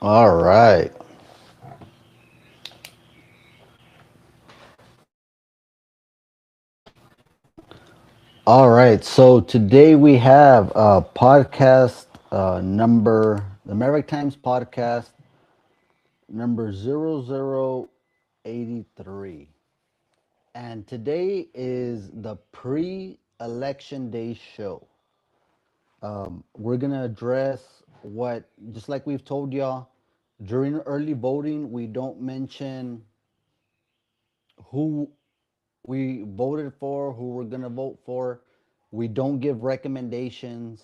All right. All right. So today we have podcast the Maverick Times podcast number 0083. And today is the pre-election day show. We're going to address what, just like we've told y'all, during early voting, we don't mention who we voted for, who we're going to vote for. We don't give recommendations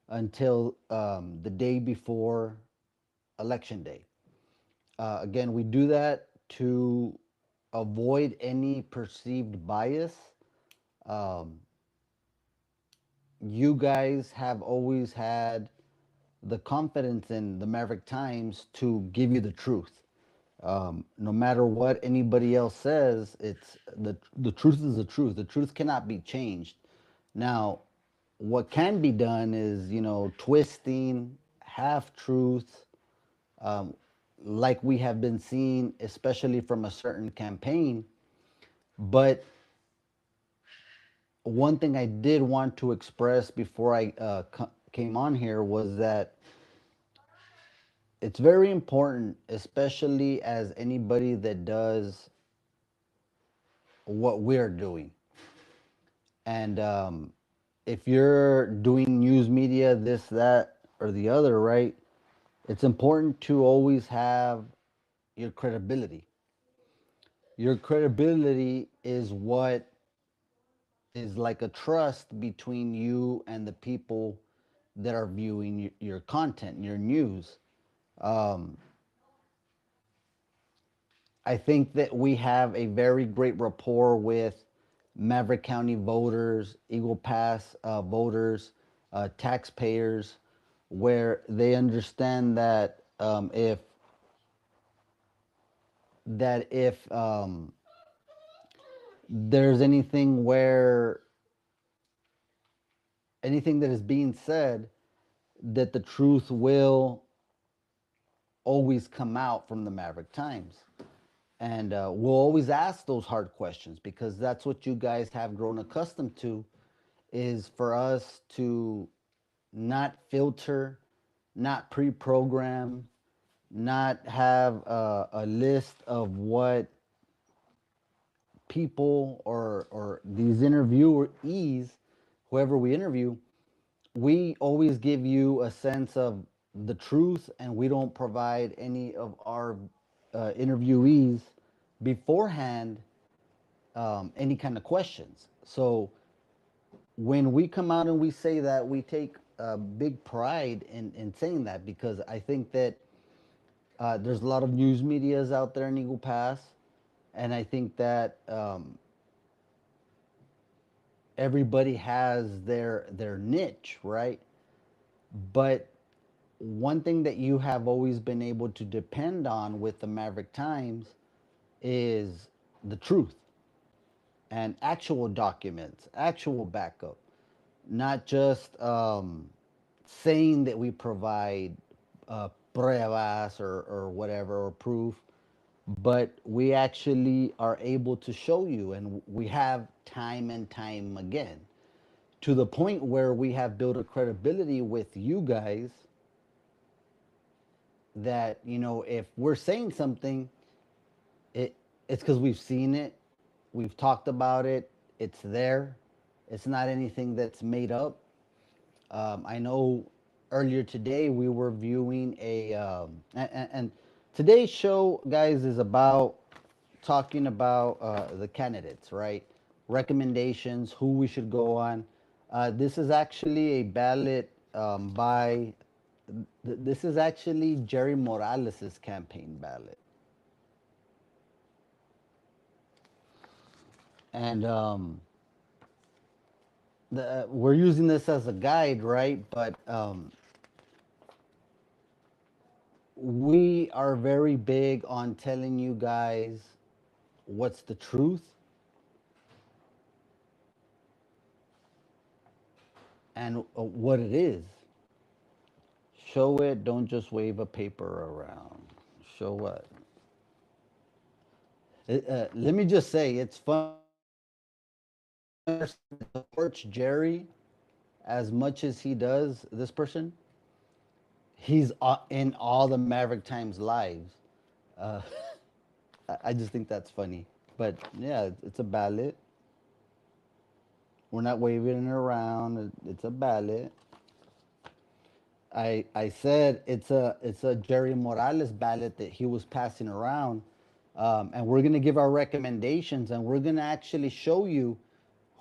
until the day before election day. Again, we do that to avoid any perceived bias. Um, you guys have always had the confidence in the Maverick Times to give you the truth. No matter what anybody else says, it's the truth is the truth. The truth cannot be changed. Now, what can be done is twisting, half truths, um, like we have been seeing, especially from a certain campaign. But one thing I did want to express before I came on here was that it's very important, especially as anybody that does what we're doing. And if you're doing news media, this, that, or the other, right? It's important to always have your credibility. Your credibility is what is like a trust between you and the people that are viewing your content, your news. Um, I think that we have a very great rapport with Maverick County voters, Eagle Pass voters, taxpayers, where they understand that if there's anything that is being said, that the truth will always come out from the Maverick Times. And we'll always ask those hard questions because that's what you guys have grown accustomed to, is for us to not filter, not pre-program, not have a list of what people or these interviewees, whoever we interview, we always give you a sense of the truth, and we don't provide any of our interviewees beforehand any kind of questions. So when we come out and we say that, we take big pride in saying that, because I think that there's a lot of news medias out there in Eagle Pass, and I think that everybody has their niche, right? But one thing that you have always been able to depend on with the Maverick Times is the truth and actual documents, actual backup, not just saying that we provide pruebas or whatever, or proof, but we actually are able to show you, and we have time and time again, to the point where we have built a credibility with you guys that, if we're saying something, it it's because we've seen it, we've talked about it, it's there, it's not anything that's made up. I know earlier today we were viewing and today's show, guys, is about talking about the candidates, right? recommendations, who we should go on. This is actually a ballot this is actually Jerry Morales' campaign ballot. And we're using this as a guide, right? But we are very big on telling you guys what's the truth and what it is. Show it, don't just wave a paper around. Show what? Let me just say, it's funny. Supports Jerry as much as he does this person. He's in all the Maverick Times lives. Uh, I just think that's funny. But yeah, it's a ballot. We're not waving it around. It's a ballot. I said it's a Jerry Morales ballot that he was passing around, and we're gonna give our recommendations, and we're gonna actually show you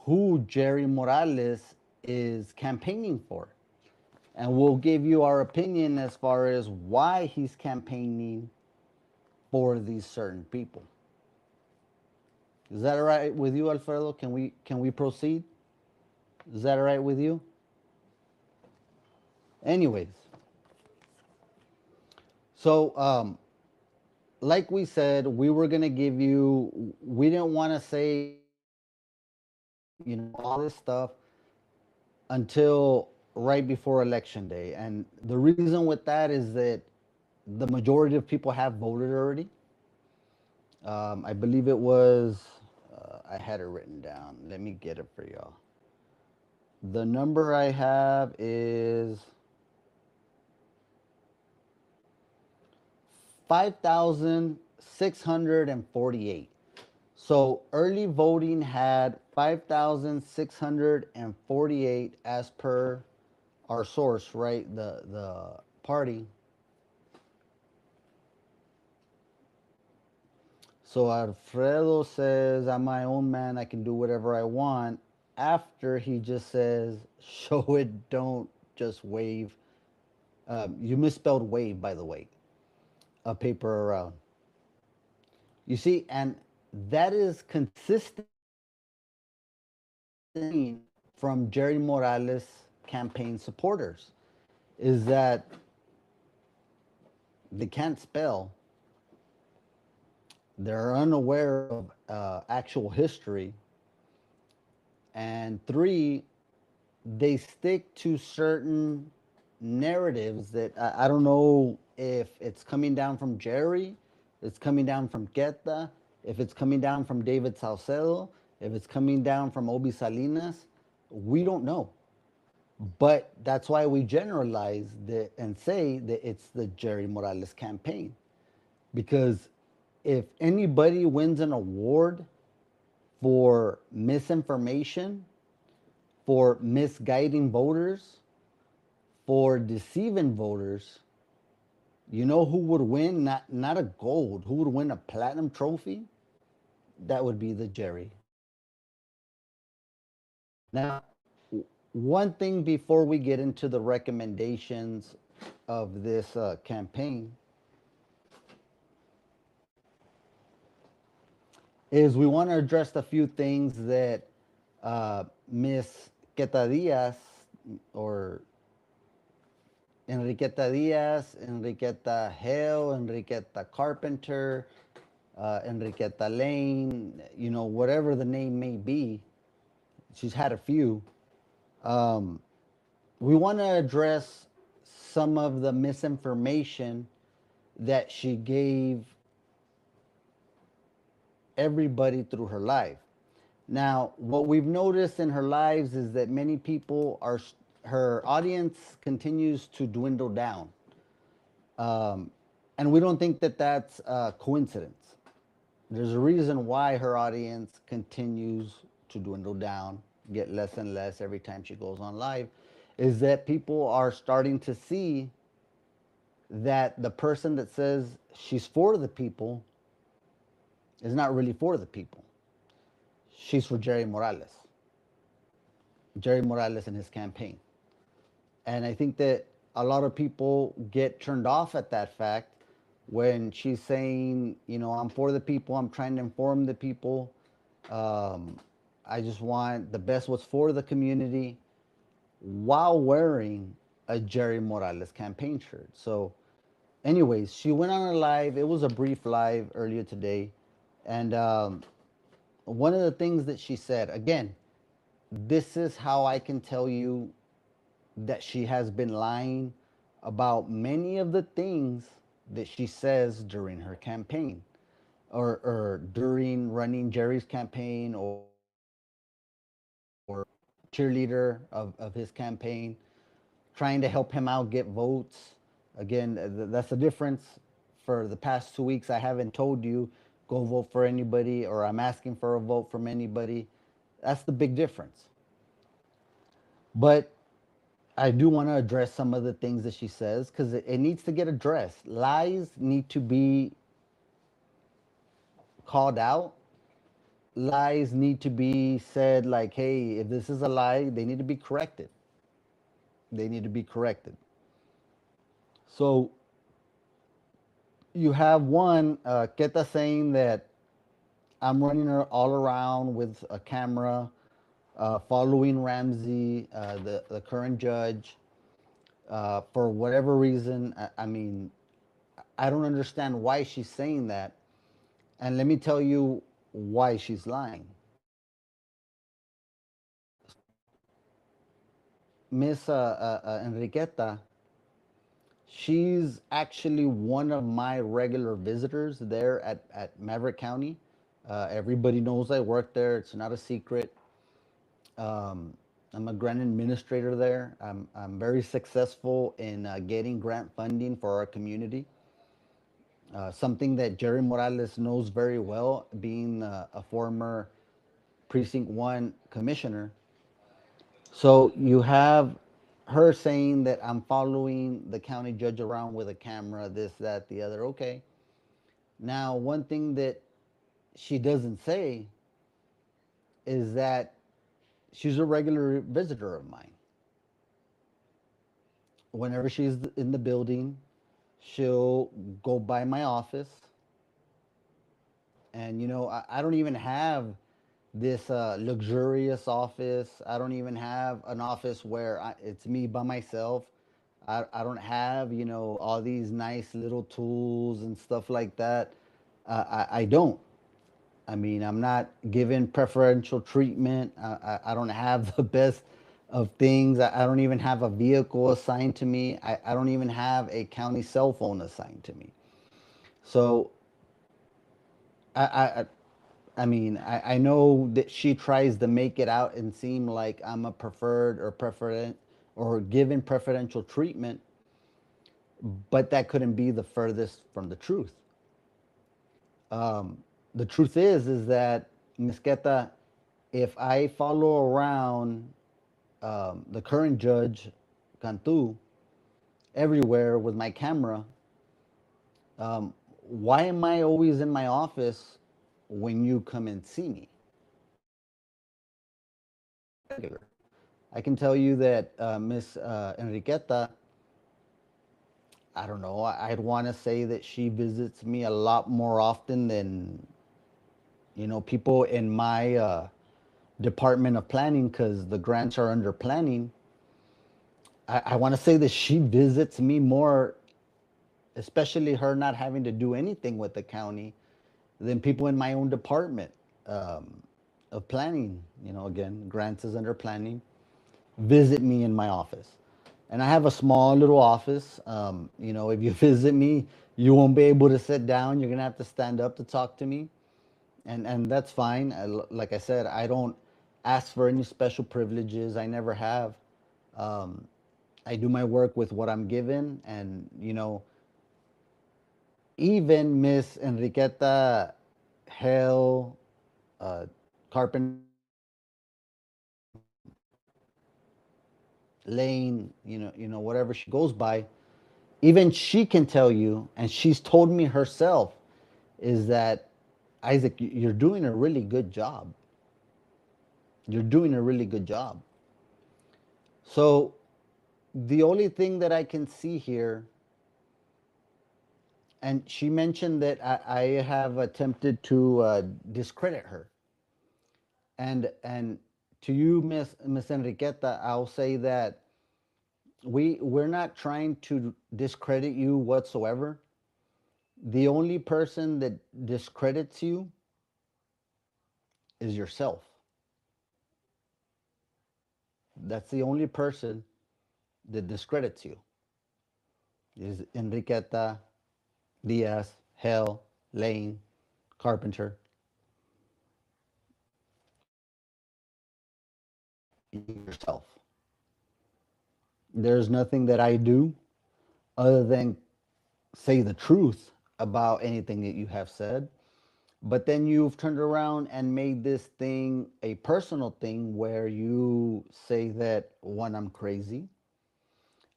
who Jerry Morales is campaigning for, and we'll give you our opinion as far as why he's campaigning for these certain people. Is that all right with you, Alfredo? Can we proceed? Is that all right with you? Anyways, so like we said, we were gonna give you. We didn't want to say, all this stuff until right before election day, and the reason with that is that the majority of people have voted already. I believe it was. I had it written down. Let me get it for y'all. The number I have is 5,648. So early voting had 5,648 as per our source, right? The party. So Alfredo says, "I'm my own man. I can do whatever I want." After he just says, "Show it, don't just wave." You misspelled wave, by the way. A paper around. You see, and that is consistent from Jerry Morales campaign supporters is that they can't spell, they're unaware of actual history, and three, they stick to certain narratives that I don't know if it's coming down from Jerry, it's coming down from Queta, if it's coming down from David Salcedo, if it's coming down from Obi Salinas, we don't know. But that's why we generalize and say that it's the Jerry Morales campaign. Because if anybody wins an award for misinformation, for misguiding voters, for deceiving voters, you know who would win? Not a gold. Who would win a platinum trophy? That would be the Jerry. Now, one thing before we get into the recommendations of this campaign is we want to address a few things that Miss Queta Diaz or Enriqueta Diaz, Enriqueta Hale, Enriqueta Carpenter, Enriqueta Lane, whatever the name may be, she's had a few. Um, we want to address some of the misinformation that she gave everybody through her life. Now, what we've noticed in her lives is that many people her audience continues to dwindle down. Um, and we don't think that that's a coincidence. There's a reason why her audience continues to dwindle down, get less and less every time she goes on live, is that people are starting to see that the person that says she's for the people is not really for the people. she's for Jerry Morales and his campaign. And I think that a lot of people get turned off at that fact when she's saying, you know, I'm for the people, I'm trying to inform the people. Um, I just want the best what's for the community while wearing a Jerry Morales campaign shirt. So, anyways, she went on a live. It was a brief live earlier today. And one of the things that she said, again, this is how I can tell you that she has been lying about many of the things that she says during her campaign or during running Jerry's campaign or cheerleader of his campaign, trying to help him out get votes. Again, that's the difference. For the past 2 weeks, I haven't told you go vote for anybody or I'm asking for a vote from anybody. That's the big difference. But I do want to address some of the things that she says because it needs to get addressed. Lies need to be called out. Lies need to be said like, hey, if this is a lie, they need to be corrected. They need to be corrected. So you have one, Keta saying that I'm running her all around with a camera, following Ramsey, the current judge, for whatever reason. I mean, I don't understand why she's saying that. And let me tell you why she's lying. Miss Enriqueta, she's actually one of my regular visitors there at Maverick County. Everybody knows I work there. It's not a secret. Um, I'm a grant administrator there. I'm very successful in getting grant funding for our community. Something that Jerry Morales knows very well, being a former Precinct 1 commissioner. So you have her saying that I'm following the county judge around with a camera, this, that, the other. Okay. Now, one thing that she doesn't say is that she's a regular visitor of mine. Whenever she's in the building, she'll go by my office. And, you know, I don't even have this luxurious office. I don't even have an office where it's me by myself. I don't have, you know, all these nice little tools and stuff like that. I don't. I mean, I'm not given preferential treatment. I don't have the best of things. I don't even have a vehicle assigned to me. I don't even have a county cell phone assigned to me. So I, I, I mean, I know that she tries to make it out and seem like I'm a preferred or preferent or given preferential treatment, but that couldn't be the furthest from the truth. The truth is that Mesqueta, if I follow around the current judge, Cantu, everywhere with my camera, um, why am I always in my office when you come and see me? Regular. I can tell you that Miss Enriqueta, I don't know, I'd want to say that she visits me a lot more often than, you know, people in my department of planning because the grants are under planning. I want to say that she visits me more, especially her not having to do anything with the county, than people in my own department um, of planning. You know, again, grants is under planning. Visit me in my office. And I have a small little office. You know, if you visit me, you won't be able to sit down. You're gonna have to stand up to talk to me, and that's fine. Like I said, I don't ask for any special privileges. I never have. Um, I do my work with what I'm given, and you know, even Miss Enriqueta Hell, Carpenter Lane, whatever she goes by, even she can tell you, and she's told me herself, is that Isaac, you're doing a really good job. You're doing a really good job. So the only thing that I can see here, and she mentioned that I have attempted to discredit her, and to you, Miss Enriqueta, I'll say that we're not trying to discredit you whatsoever. The only person that discredits you is yourself. That's the only person that discredits you. Is Enriqueta, Diaz, Hell, Lane, Carpenter, you yourself. There's nothing that I do other than say the truth about anything that you have said. But then you've turned around and made this thing a personal thing where you say that, one, I'm crazy,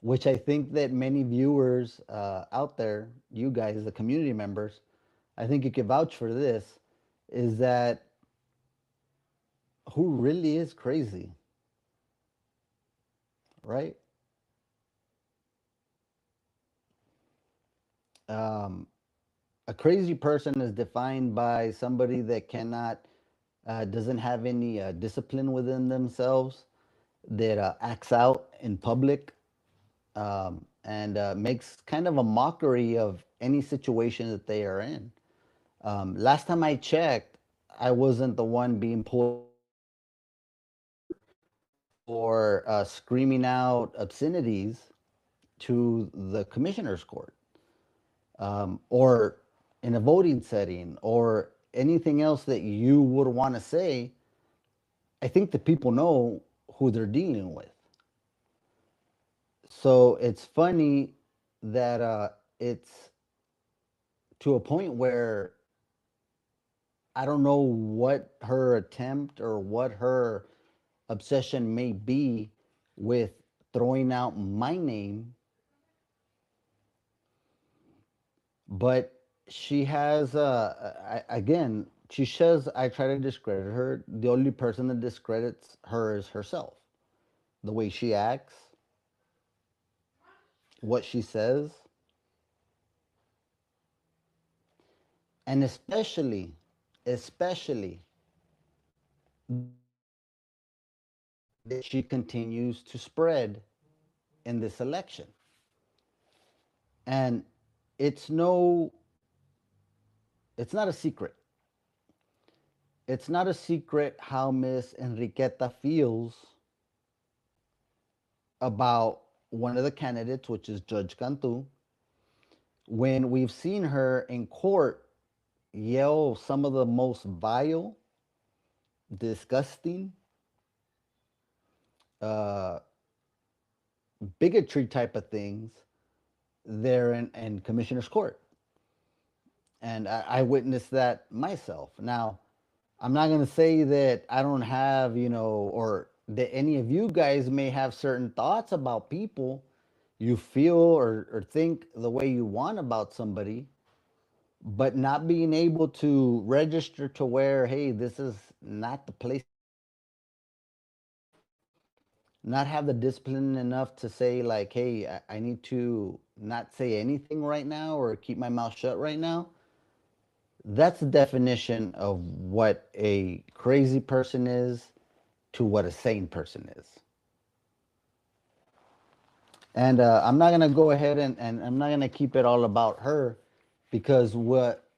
which I think that many viewers out there, you guys, the community members, I think you can vouch for this, is that who really is crazy, right? Um, a crazy person is defined by somebody that doesn't have any discipline within themselves, that acts out in public, and makes kind of a mockery of any situation that they are in. Last time I checked, I wasn't the one being pulled for screaming out obscenities to the commissioner's court, or in a voting setting, or anything else that you would want to say. I think the people know who they're dealing with. So it's funny that it's to a point where I don't know what her attempt or what her obsession may be with throwing out my name, but she has, again, she says I try to discredit her. The only person that discredits her is herself. The way she acts, what she says, and especially that she continues to spread in this election. And it's no, it's not a secret. It's not a secret how Miss Enriqueta feels about one of the candidates, which is Judge Cantu, when we've seen her in court yell some of the most vile, disgusting, uh, bigotry type of things there in Commissioner's Court. And I witnessed that myself. Now, I'm not going to say that I don't have, or that any of you guys may have certain thoughts about people. You feel or think the way you want about somebody, but not being able to register to where, hey, this is not the place, not have the discipline enough to say, like, hey, I need to not say anything right now or keep my mouth shut right now. That's the definition of what a crazy person is to what a sane person is. And I'm not going to go ahead and I'm not going to keep it all about her, because what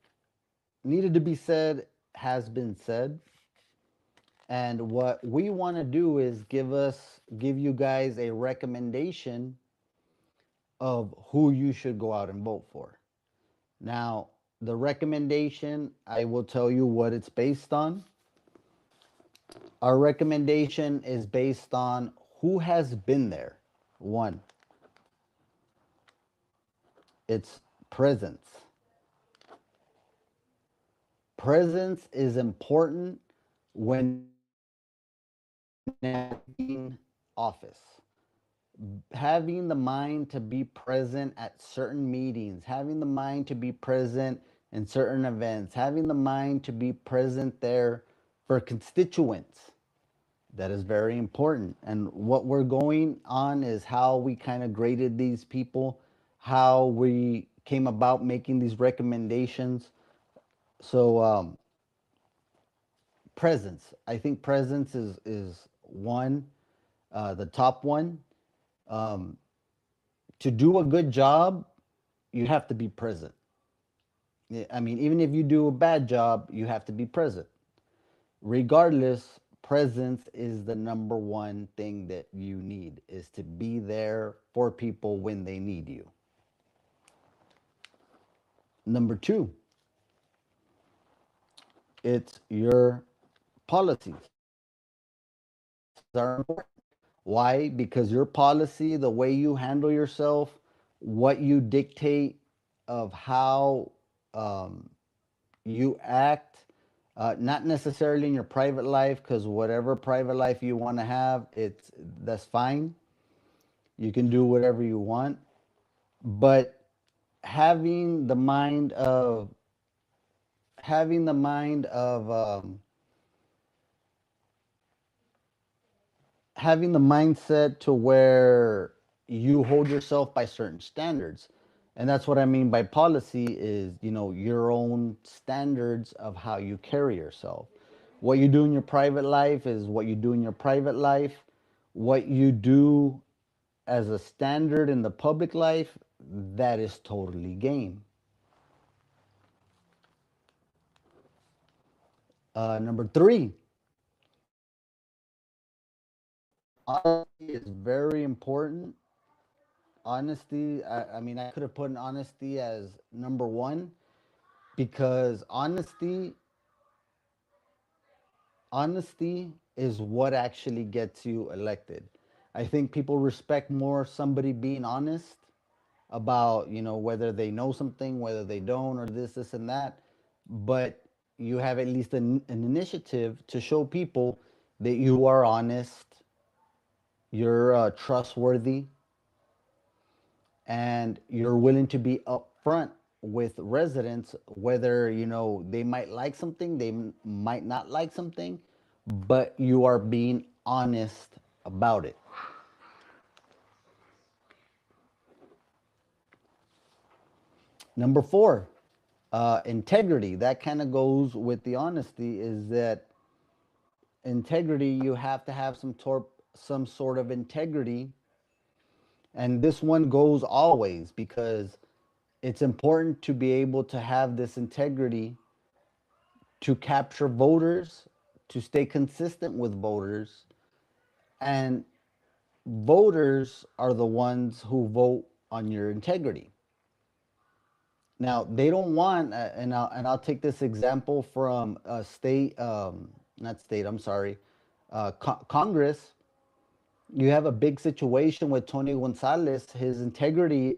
needed to be said has been said. And what we want to do is give you guys a recommendation of who you should go out and vote for. Now, the recommendation, I will tell you what it's based on. Our recommendation is based on who has been there. One, it's presence. Presence is important when navigating office. Having the mind to be present at certain meetings, having the mind to be present in certain events, having the mind to be present there for constituents. That is very important. And what we're going on is how we kind of graded these people, how we came about making these recommendations. So, presence. I think presence is one, the top one. Um, to do a good job, you have to be present. Yeah, I mean, even if you do a bad job, you have to be present. Regardless, presence is the number one thing that you need is to be there for people when they need you. Number two, it's your policies. Policies are important. Why? Because your policy, the way you handle yourself, what you dictate of how um, you act, not necessarily in your private life, because whatever private life you want to have, that's fine. You can do whatever you want, but having the mind of having the mind of having the mindset to where you hold yourself by certain standards. And that's what I mean by policy is, your own standards of how you carry yourself. What you do in your private life is what you do in your private life. What you do as a standard in the public life, that is totally game. Number three, honesty is very important. Honesty, I mean, I could have put honesty as number one because honesty is what actually gets you elected. I think people respect more somebody being honest about, whether they know something, whether they don't, or this and that. But you have at least an initiative to show people that you are honest, you're trustworthy, and you're willing to be upfront with residents, whether they might like something, they might not like something, but you are being honest about it. Number four, integrity. That kind of goes with the honesty. Is that integrity? You have to have some sort of integrity, and this one goes always because it's important to be able to have this integrity to capture voters, to stay consistent with voters, and voters are the ones who vote on your integrity. Now, they don't want, and I'll take this example from state, not state, I'm sorry, Congress. You have a big situation with Tony Gonzalez. His integrity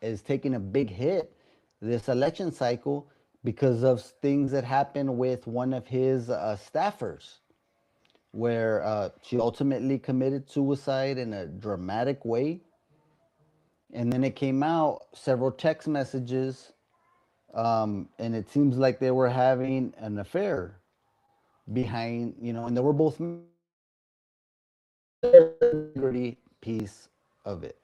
is taking a big hit this election cycle because of things that happened with one of his staffers, where she ultimately committed suicide in a dramatic way. And then it came out several text messages, and it seems like they were having an affair behind, and they were both married. So there's the integrity piece of it.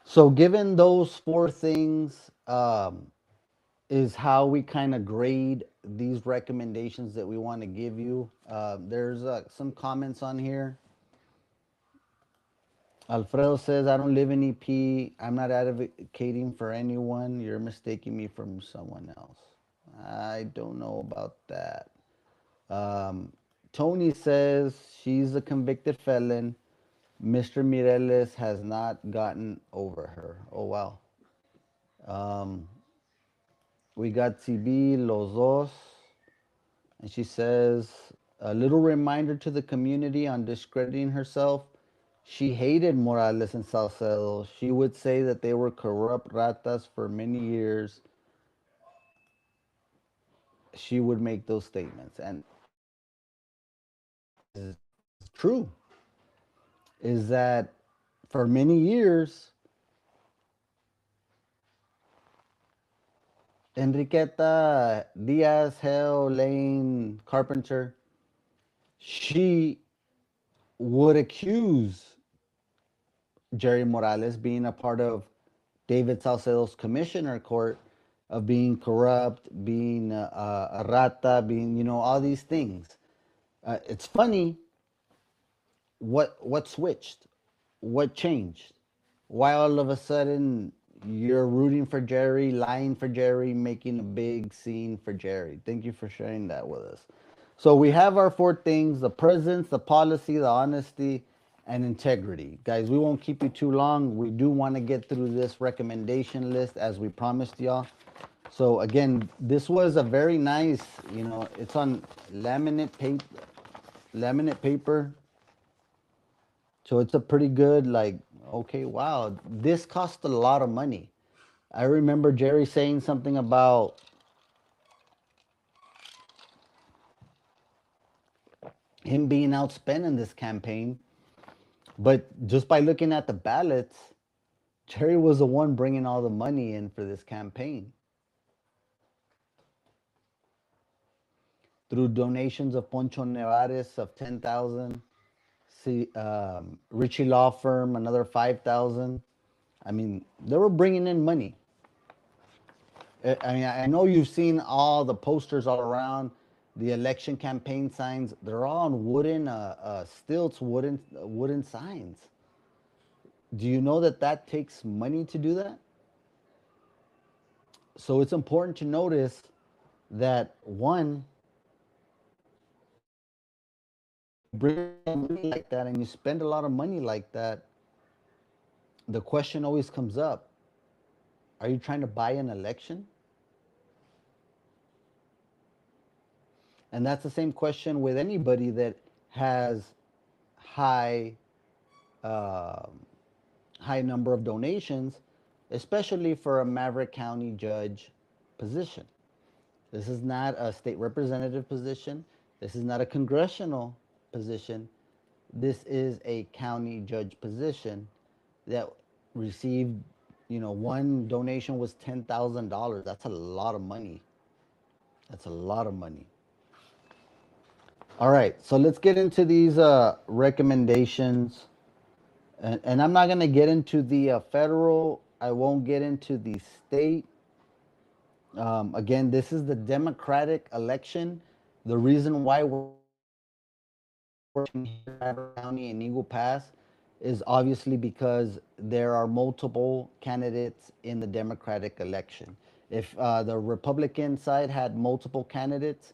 So, given those four things, is how we kind of grade these recommendations that we want to give you. There's some comments on here. Alfredo says, I don't live in EP. I'm not advocating for anyone. You're mistaking me from someone else. I don't know about that. Um, Tony says she's a convicted felon. Mr. Mireles has not gotten over her. Oh, wow. Um, we got CB Los Dos, and she says, a little reminder to the community on discrediting herself. She hated Morales and Salcedo. She would say that they were corrupt ratas for many years. She would make those statements. And is true, is that for many years, Enriqueta Diaz, Hale, Lane, Carpenter, she would accuse Jerry Morales, being a part of David Salcedo's commissioner court, of being corrupt, being a rata, being, all these things. It's funny what switched, what changed, why all of a sudden you're rooting for Jerry, lying for Jerry, making a big scene for Jerry. Thank you for sharing that with us. So we have our four things: the presence, the policy, the honesty, and integrity. Guys, we won't keep you too long. We do want to get through this recommendation list as we promised y'all. So again, this was a very nice, it's on laminate paper. So it's a pretty good, like, okay, wow, this cost a lot of money. I remember Jerry saying something about him being outspent in this campaign, but just by looking at the ballots, Jerry was the one bringing all the money in for this campaign through donations of Poncho Nevares of 10,000, see, Richie Law Firm another 5,000. I mean, they were bringing in money. I mean, I know you've seen all the posters all around, the election campaign signs. They're all on wooden stilts, wooden signs. Do you know that that takes money to do that? So it's important to notice that one, bring money like that and you spend a lot of money like that, the question always comes up: are you trying to buy an election? And that's the same question with anybody that has high uh, high number of donations, especially for a Maverick County judge position. This is not a state representative position. This is not a congressional position. This is a county judge position that received, one donation was $10,000. That's a lot of money. That's a lot of money. All right, so let's get into these recommendations. And I'm not going to get into the federal, I won't get into the state. Again, this is the Democratic election. The reason why we're in Maverick County and Eagle Pass is obviously because there are multiple candidates in the Democratic election. If the Republican side had multiple candidates,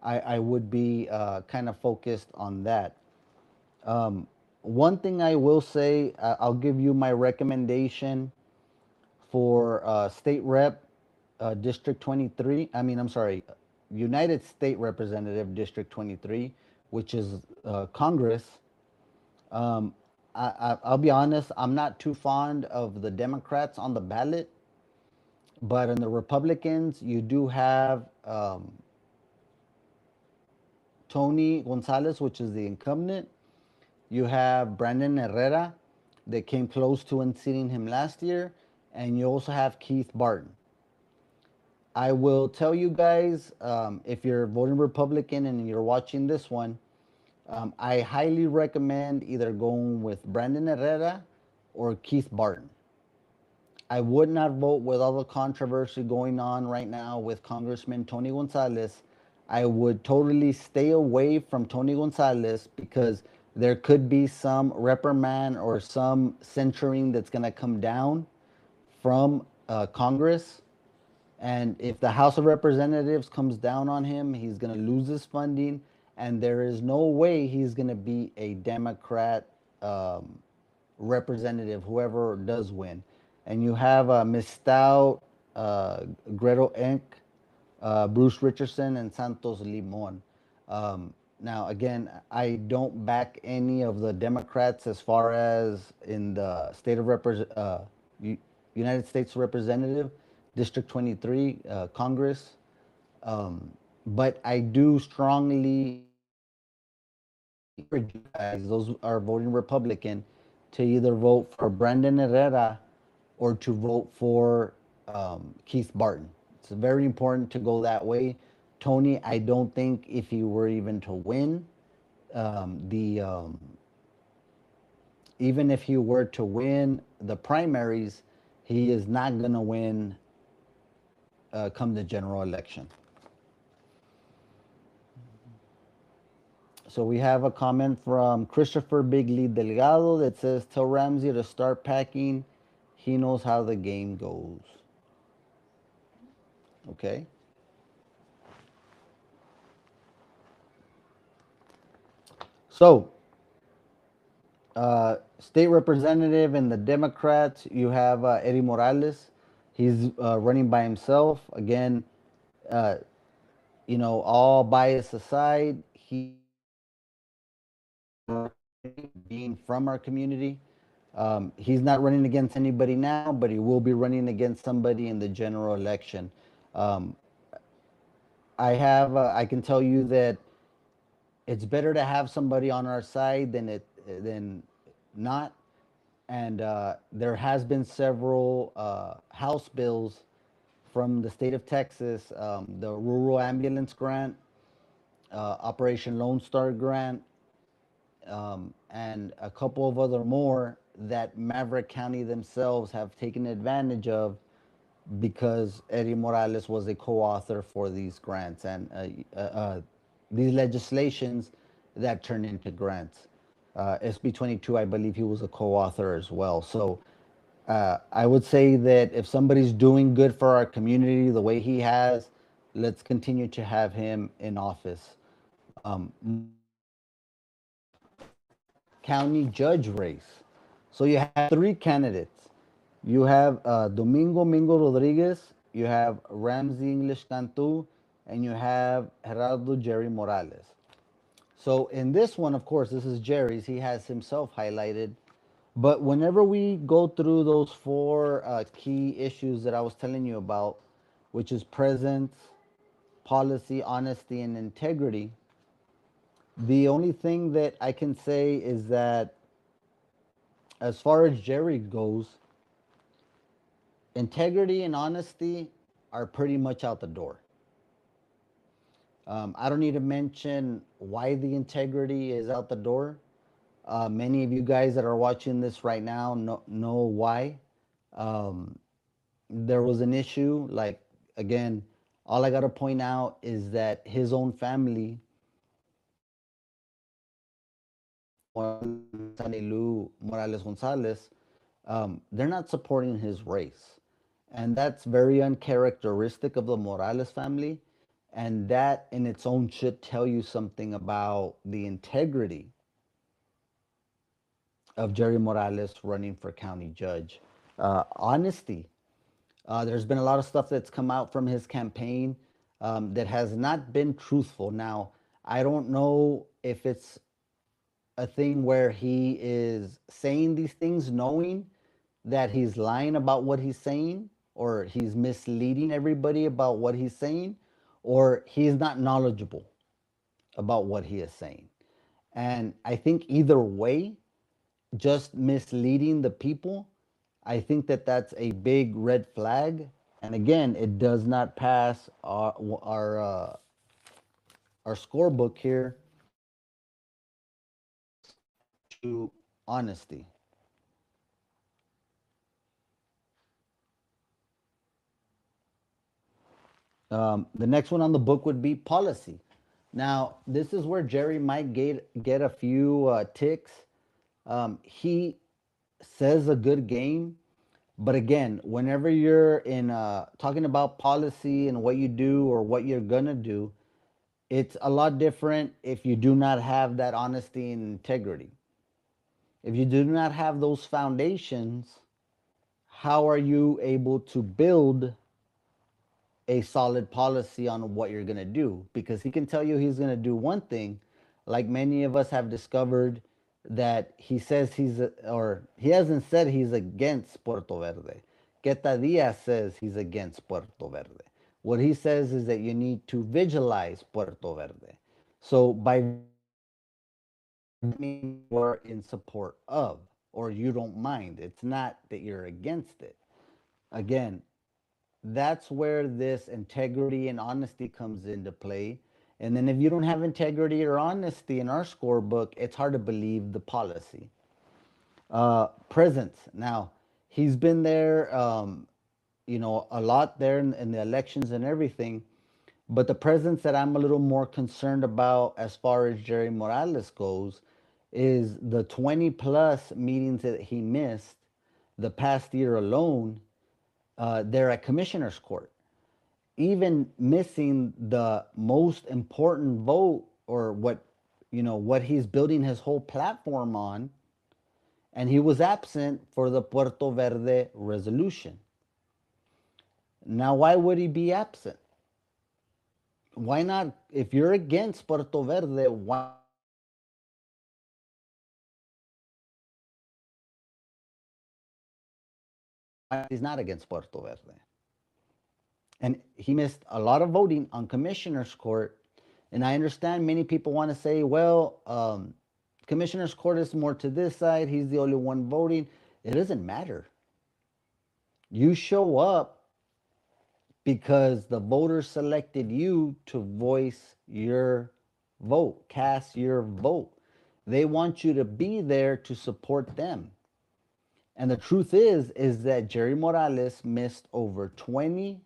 I would be kind of focused on that. Um, One thing I will say, I'll give you my recommendation for state rep District 23. I mean, I'm sorry, United State Representative District 23, which is Congress. Um, I'll be honest, I'm not too fond of the Democrats on the ballot, but in the Republicans, you do have Tony Gonzalez, which is the incumbent. You have Brandon Herrera, that came close to unseating him last year, and you also have Keith Barton. I will tell you guys, if you're voting Republican and you're watching this one, I highly recommend either going with Brandon Herrera or Keith Barton. I would not vote with all the controversy going on right now with Congressman Tony Gonzalez. I would totally stay away from Tony Gonzalez because there could be some reprimand or some censuring that's going to come down from Congress. And if the House of Representatives comes down on him, he's going to lose his funding. And there is no way he's going to be a Democrat representative, whoever does win. And you have Ms. Stout, Gretel Enck, Bruce Richardson, and Santos Limon. Now, again, I don't back any of the Democrats as far as in the state of United States Representative, District 23, Congress. But I do strongly encourage you guys, those are voting Republican, to either vote for Brandon Herrera or to vote for Keith Barton. It's very important to go that way. Tony, I don't think if he were even to win, The Even if he were to win the primaries, he is not going to win come the general election. So we have a comment from Christopher Bigley Delgado that says, "Tell Ramsey to start packing. He knows how the game goes." Okay. So, state representative in the Democrats, you have Eddie Morales. He's running by himself. Again, uh, all bias aside, he being from our community. He's not running against anybody now, but he will be running against somebody in the general election. Um, I can tell you that it's better to have somebody on our side than not. And there has been several House bills from the state of Texas, the Rural Ambulance Grant, Operation Lone Star Grant, and a couple of other more that Maverick County themselves have taken advantage of because Eddie Morales was a co-author for these grants and these legislations that turned into grants. SB 22, I believe he was a co-author as well. So I would say that if somebody's doing good for our community the way he has, let's continue to have him in office. County judge race. So you have three candidates. You have Domingo Mingo Rodriguez, you have Ramsey English Cantu, and you have Gerardo Jerry Morales. So in this one, of course, this is Jerry's. He has himself highlighted. But whenever we go through those four key issues that I was telling you about, which is presence, policy, honesty, and integrity, the only thing that I can say is that as far as Jerry goes, integrity and honesty are pretty much out the door. I don't need to mention why the integrity is out the door. Many of you guys that are watching this right now know why. Um, there was an issue, like, again, all I got to point out is that his own family, Sanilu Morales Gonzalez, they're not supporting his race. And that's very uncharacteristic of the Morales family. And that in its own should tell you something about the integrity of Jerry Morales running for county judge. Honesty. There's been a lot of stuff that's come out from his campaign that has not been truthful. Now, I don't know if it's a thing where he is saying these things knowing that he's lying about what he's saying or he's misleading everybody about what he's saying or he's not knowledgeable about what he is saying. And I think either way, just misleading the people, I think that that's a big red flag. And again, it does not pass our scorebook here to honesty. The next one on the book would be policy. Now, this is where Jerry might get a few ticks. He says a good game, but again, whenever you're in talking about policy and what you do or what you're gonna do, it's a lot different if you do not have that honesty and integrity. If you do not have those foundations, how are you able to build a solid policy on what you're going to do? Because he can tell you he's going to do one thing, like many of us have discovered that he says or he hasn't said he's against Puerto Verde. Queta Diaz says he's against Puerto Verde. What he says is that you need to visualize Puerto Verde. So by mean you're in support of or you don't mind. It's not that you're against it. Again, that's where this integrity and honesty comes into play. And then if you don't have integrity or honesty in our scorebook, it's hard to believe the policy. Presence. Now, he's been there, a lot there in the elections and everything. But the presence that I'm a little more concerned about as far as Jerry Morales goes is the 20 plus meetings that he missed the past year alone there at Commissioner's Court. Even missing the most important vote or what he's building his whole platform on, and he was absent for the Puerto Verde resolution. Now, why would he be absent? Why not? If you're against Puerto Verde, why not vote for the resolution? Why he's not against Puerto Verde? And he missed a lot of voting on Commissioner's Court. And I understand many people want to say, well, Commissioner's Court is more to this side. He's the only one voting. It doesn't matter. You show up because the voters selected you to voice your vote, cast your vote. They want you to be there to support them. And the truth is that Jerry Morales missed over 20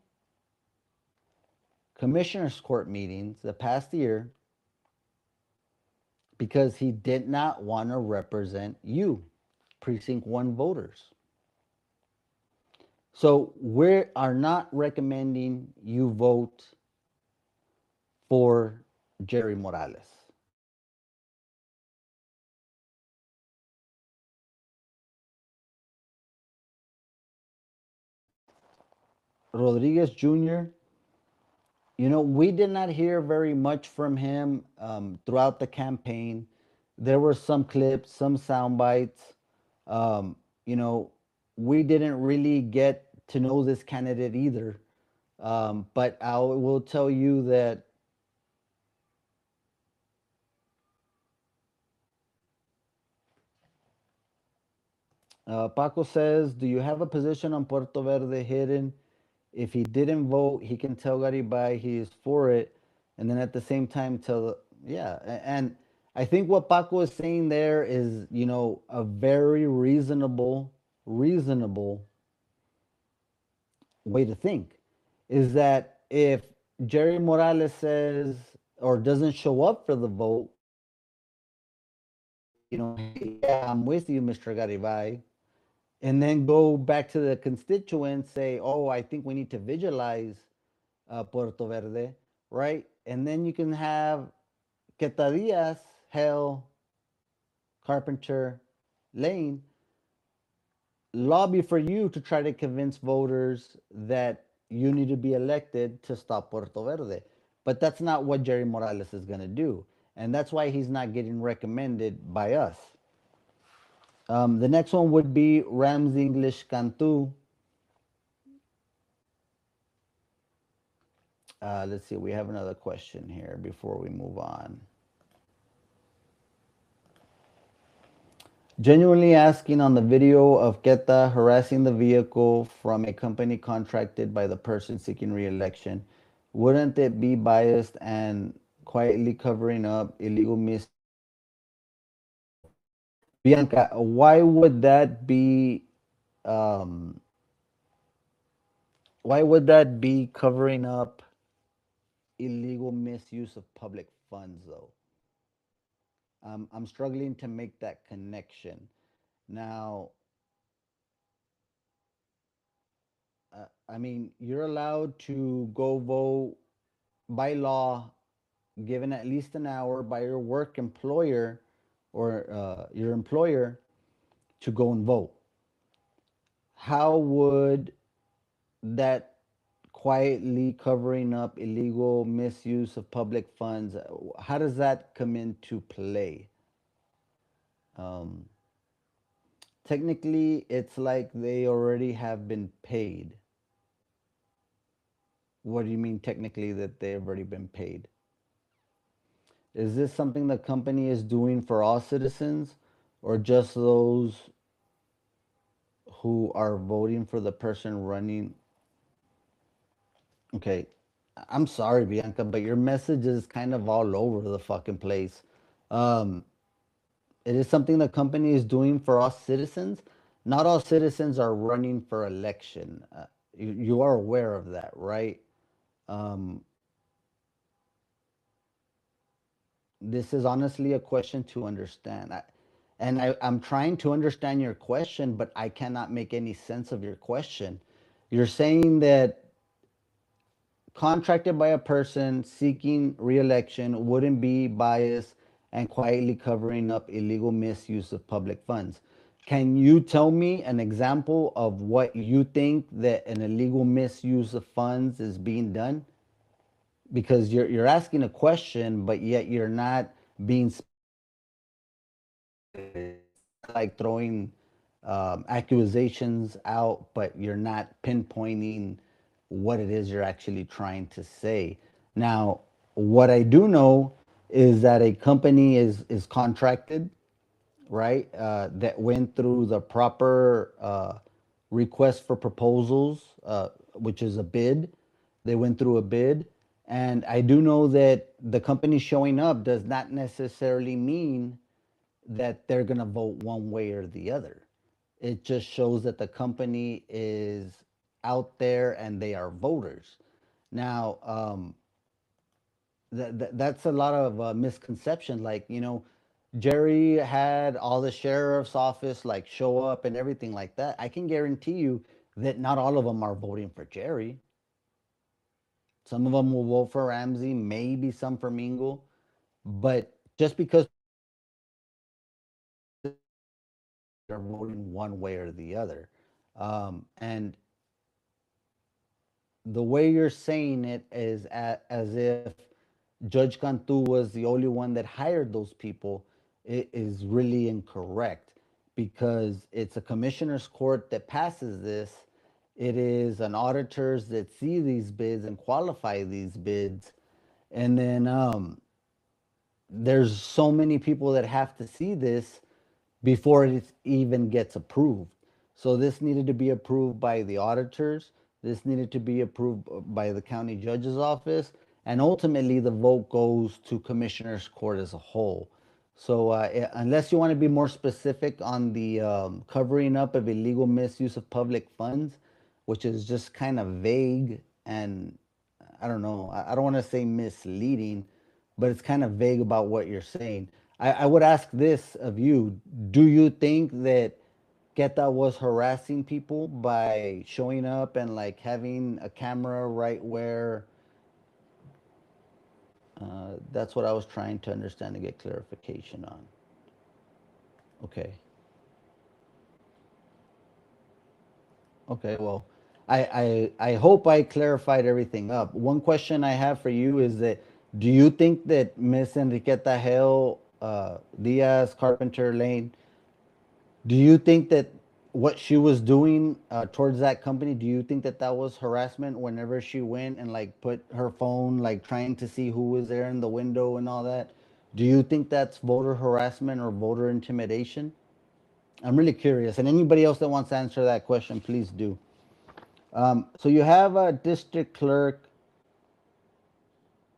commissioners court meetings the past year because he did not want to represent you, precinct 1 voters. So we are not recommending you vote for Jerry Morales. Rodriguez Jr., we did not hear very much from him throughout the campaign. There were some clips, some sound bites. Um, you know, we didn't really get to know this candidate either. But I will tell you that Paco says, do you have a position on Puerto Verde hidden? If he didn't vote, he can tell Garibay he is for it, and then at the same time tell, yeah. And I think what Paco is saying there is, a very reasonable way to think. Is that if Jerry Morales says or doesn't show up for the vote, say, hey, yeah, I'm with you, Mr. Garibay, and then go back to the constituents, say, oh, I think we need to visualize Puerto Verde, right? And then you can have Quetadillas, Hell, Carpenter, Lane lobby for you to try to convince voters that you need to be elected to stop Puerto Verde. But that's not what Jerry Morales is going to do. And that's why he's not getting recommended by us. The next one would be Rams English Cantu. Let's see, we have another question here before we move on. Genuinely asking on the video of Queta harassing the vehicle from a company contracted by the person seeking re-election, wouldn't it be biased and quietly covering up illegal misuse of public funds? Bianca, um, why would that be covering up illegal misuse of public funds though? I'm struggling to make that connection. Now, I mean, you're allowed to go vote by law, given at least an hour by your work employer or your employer to go and vote. How would that quietly covering up illegal misuse of public funds, how does that come into play? Um, Technically, it's like they already have been paid. What do you mean technically that they've already been paid? Is this something the company is doing for all citizens or just those who are voting for the person running? Okay. I'm sorry, Bianca, but your message is kind of all over the fucking place. Um, it is something the company is doing for all citizens. Not all citizens are running for election. You are aware of that, right? Um, this is honestly a question to understand. I'm trying to understand your question, but I cannot make any sense of your question. You're saying that contracted by a person seeking re-election wouldn't be biased and quietly covering up illegal misuse of public funds. Can you tell me an example of what you think that an illegal misuse of funds is being done? Because you're asking a question, but yet you're not being like throwing accusations out, but you're not pinpointing what it is you're actually trying to say. Now, what I do know is that a company is contracted, right? That went through the proper request for proposals, which is a bid. They went through a bid, and I do know that the company showing up does not necessarily mean that they're going to vote one way or the other. It just shows that the company is out there and they are voters. Now, that's a lot of misconception. Like, Jerry had all the sheriff's office like show up and everything like that. I can guarantee you that not all of them are voting for Jerry. Some of them will vote for Ramsey, maybe some for Mingle, but just because they're voting one way or the other. And the way you're saying it is as if Judge Cantu was the only one that hired those people. It is really incorrect because it's a commissioner's court that passes this. It is an auditors that see these bids and qualify these bids. And then there's so many people that have to see this before it even gets approved. So this needed to be approved by the auditors. This needed to be approved by the county judge's office, and ultimately the vote goes to commissioner's court as a whole. So unless you want to be more specific on the covering up of illegal misuse of public funds, which is just kind of vague and I don't know, I don't want to say misleading, but it's kind of vague about what you're saying. I would ask this of you. Do you think that Keta was harassing people by showing up and like having a camera right where that's what I was trying to understand to get clarification on. Okay. Okay, well, I hope I clarified everything up. One question I have for you is that do you think that Miss Enriqueta Hale Diaz Carpenter Lane, do you think that what she was doing towards that company, do you think that that was harassment whenever she went and like put her phone like trying to see who was there in the window and all that? Do you think that's voter harassment or voter intimidation? I'm really curious. And anybody else that wants to answer that question, please do. So you have a district clerk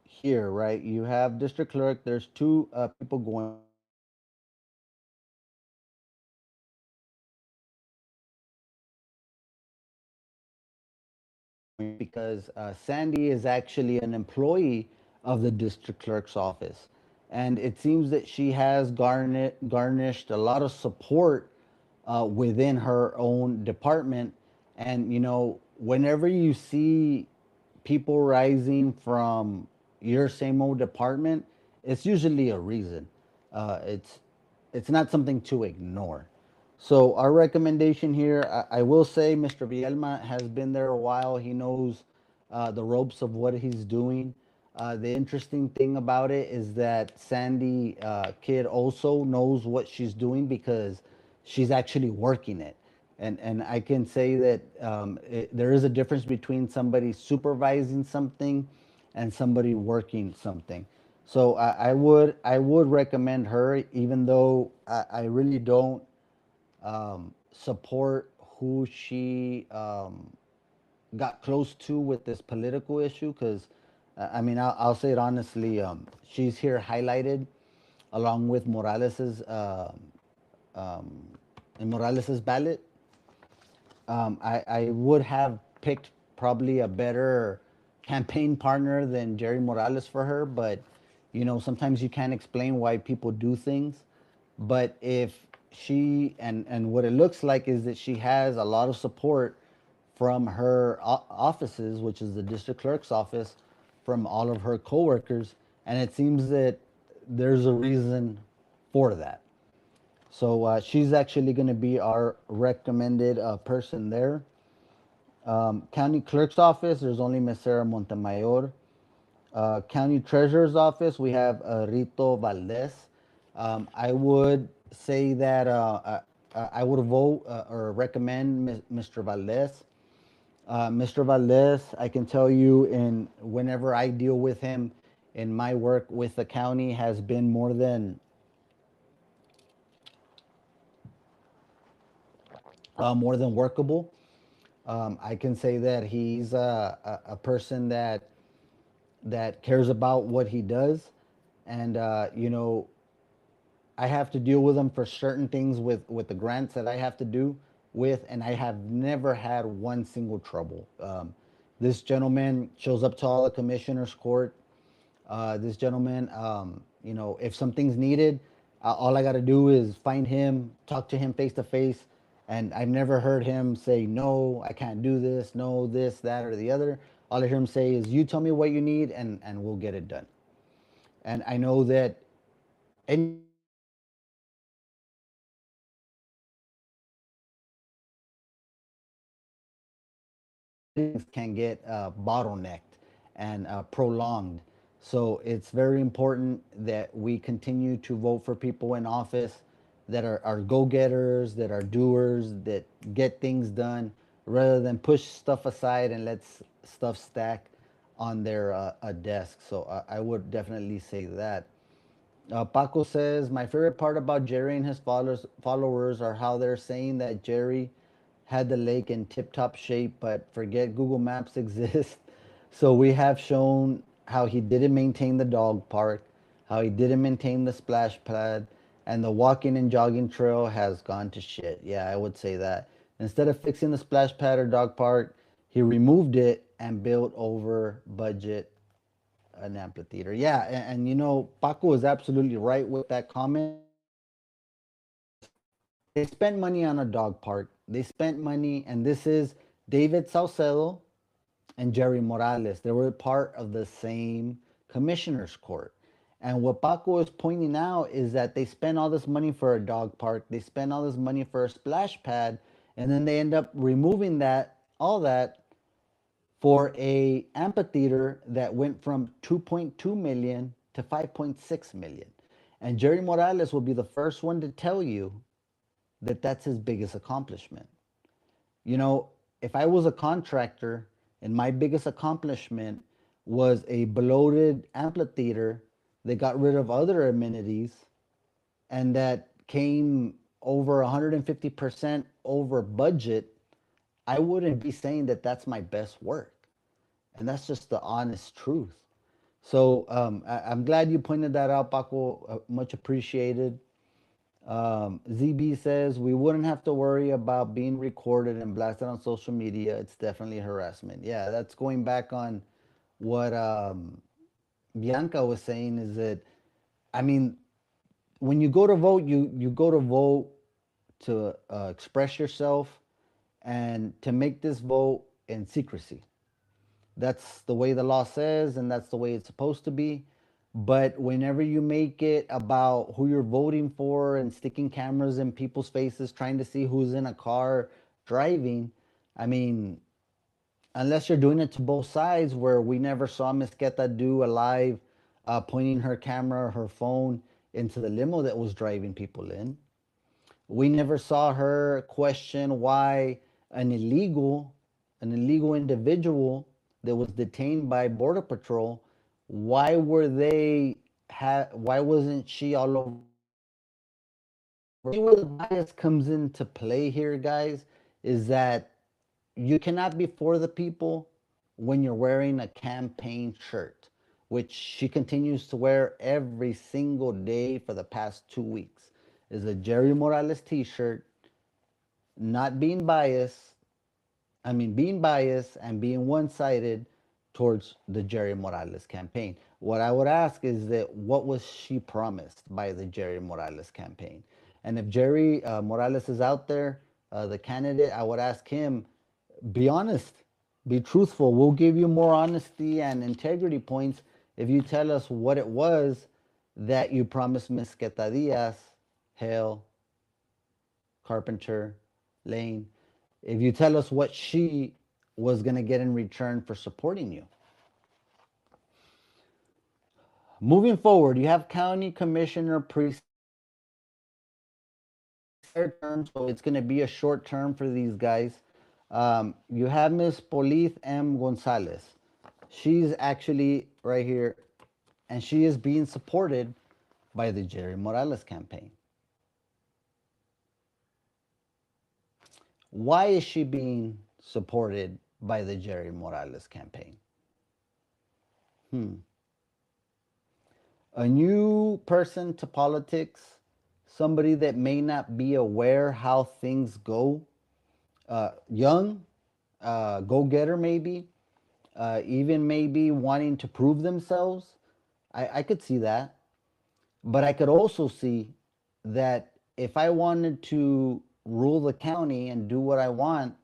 here, right? You have district clerk. There's two people going because Sandy is actually an employee of the district clerk's office. And it seems that she has garnished a lot of support within her own department. And, whenever you see people rising from your same old department, it's usually a reason. It's not something to ignore. So our recommendation here, I will say, Mr. Vielma has been there a while. He knows the ropes of what he's doing. The interesting thing about it is that Sandy Kid also knows what she's doing because she's actually working it. And I can say that there is a difference between somebody supervising something and somebody working something. So I would recommend her, even though I really don't support who she got close to with this political issue, because I mean, I'll say it honestly. She's here highlighted along with um, in Morales's ballot. I would have picked probably a better campaign partner than Jerry Morales for her, but sometimes you can't explain why people do things. But if she and what it looks like is that she has a lot of support from her offices, which is the district clerk's office, from all of her coworkers, and it seems that there's a reason for that. So she's actually going to be our recommended person there. County Clerk's Office, there's only Ms. Sarah Montemayor. County Treasurer's Office, we have Rito Valdez. I would say that I would vote or recommend Mr. Valdez. Mr. Valdez, I can tell you, in whenever I deal with him in my work with the county, has been more than workable. I can say that he's a person that cares about what he does, and I have to deal with him for certain things with the grants that I have to do with, and I have never had one single trouble. This gentleman shows up to all the commissioners' court. This gentleman, if something's needed, all I got to do is find him, talk to him face to face, and I've never heard him say, no, I can't do this, no, this, that, or the other. All I hear him say is, you tell me what you need, and we'll get it done. And I know that anything can get bottlenecked and prolonged. So it's very important that we continue to vote for people in office that are go-getters, that are doers, that get things done, rather than push stuff aside and let stuff stack on their desk. So I would definitely say that. Paco says, my favorite part about Jerry and his followers are how they're saying that Jerry had the lake in tip top shape, but forget Google Maps exists. So we have shown how he didn't maintain the dog park, how he didn't maintain the splash pad, and the walking and jogging trail has gone to shit. Yeah, I would say that. Instead of fixing the splash pad or dog park, he removed it and built over budget an amphitheater. Yeah, Paco is absolutely right with that comment because they spent money on a dog park. They spent money, and this is David Saucedo and Jerry Morales. They were part of the same commissioner's court. And what Paco is pointing out is that they spent all this money for a dog park, they spent all this money for a splash pad, and then they end up removing all that for a amphitheater that went from 2.2 million to 5.6 million. And Jerry Morales will be the first one to tell you that that's his biggest accomplishment. You know, if I was a contractor and my biggest accomplishment was a bloated amphitheater that got rid of other amenities and that came over 150% over budget, I wouldn't be saying that that's my best work. And that's just the honest truth. So I'm glad you pointed that out, Paco. Much appreciated. ZB says we wouldn't have to worry about being recorded and blasted on social media. It's definitely harassment. Yeah, that's going back on what Bianca was saying. Is that I mean, when you go to vote, you go to vote to express yourself and to make this vote in secrecy. That's the way the law says, and that's the way it's supposed to be. But whenever you make it about who you're voting for and sticking cameras in people's faces, trying to see who's in a car driving, I mean, unless you're doing it to both sides, where we never saw Miss Queta do a live pointing her camera or her phone into the limo that was driving people in. We never saw her question why an illegal an illegal individual that was detained by border patrol, why were they why wasn't she all over social media? See where the bias comes into play here, guys, is that you cannot be for the people when you're wearing a campaign shirt, which she continues to wear every single day for the past 2 weeks, is a Jerry Morales t shirt, not being biased. I mean, being biased and being one sided towards the Jerry Morales campaign. What I would ask is that what was she promised by the Jerry Morales campaign? And if Jerry Morales is out there, the candidate, I would ask him, be honest, be truthful. We'll give you more honesty and integrity points if you tell us what it was that you promised Ms. Queta Hale, Carpenter, Lane. If you tell us what she was going to get in return for supporting you. Moving forward, you have county commissioner precinct term, so it's going to be a short term for these guys. You have Miss Polith M. Gonzalez. She's actually right here, and she is being supported by the Jerry Morales campaign. Why is she being supported by the Jerry Morales campaign? A new person to politics, somebody that may not be aware how things go, young, go getter maybe, even maybe wanting to prove themselves. I could see that. But I could also see that if I wanted to rule the county and do what I want,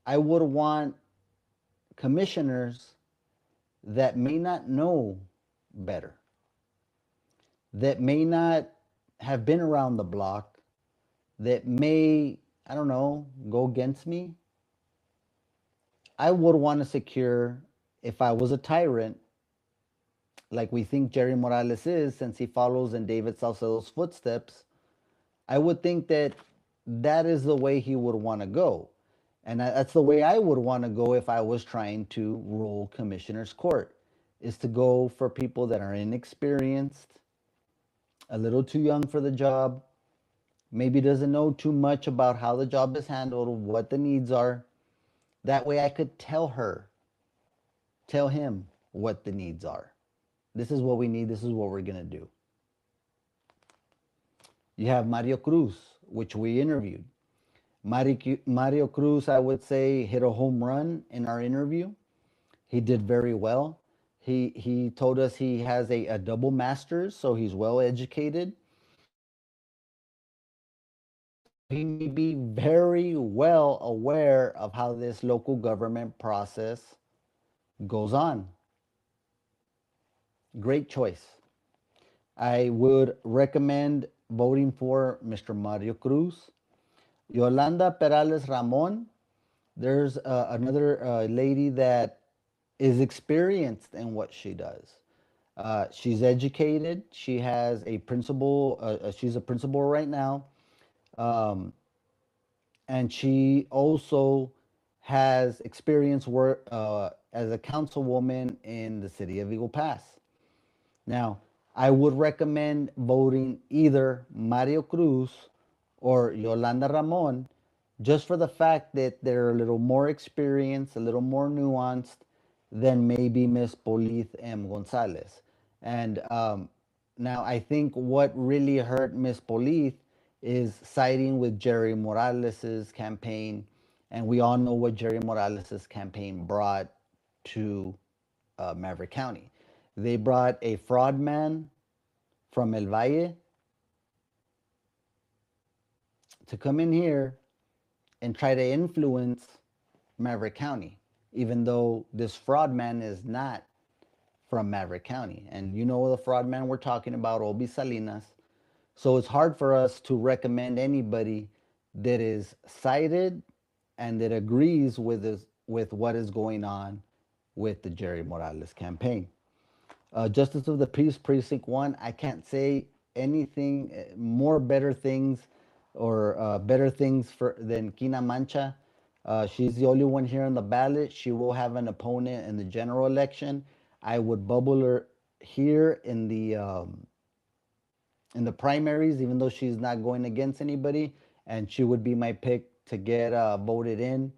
I would want commissioners that may not know better, that may not have been around the block, that may, I don't know, go against me. I would want to secure, if I was a tyrant, like we think Jerry Morales is, since he follows in David Salcedo's footsteps, I would think that that is the way he would want to go. And that's the way I would want to go if I was trying to rule commissioner's court, is to go for people that are inexperienced, a little too young for the job, maybe doesn't know too much about how the job is handled, what the needs are. That way I could tell her, tell him what the needs are. This is what we need, this is what we're going to do. You have Mario Cruz, which we interviewed. Mario Cruz, I would say, hit a home run in our interview. He did very well. He told us he has a double master's, so he's well educated. He may be very well aware of how this local government process goes on. Great choice. I would recommend voting for Mr. Mario Cruz. Yolanda Perales Ramon, there's another lady that is experienced in what she does. She's educated. She has a principal. She's a principal right now, um, and she also has experience work as a councilwoman in the city of Eagle Pass. Now, I would recommend voting either Mario Cruz or Yolanda Ramon, just for the fact that they're a little more experienced, a little more nuanced than maybe Miss Polith M. Gonzalez. And now I think what really hurt Miss Polith is siding with Jerry Morales's campaign, and we all know what Jerry Morales's campaign brought to Maverick County. They brought a fraud man from El Valle to come in here and try to influence Maverick County, even though this fraud man is not from Maverick County. And you know the fraud man we're talking about, Obi Salinas. So it's hard for us to recommend anybody that is cited and that agrees with this, with what is going on with the Jerry Morales campaign. Justice of the Peace, Precinct 1, I can't say anything more better things or better things than Kina Mancha. She's the only one here on the ballot. She will have an opponent in the general election. I would bubble her here in the primaries, even though she's not going against anybody, and she would be my pick to get voted in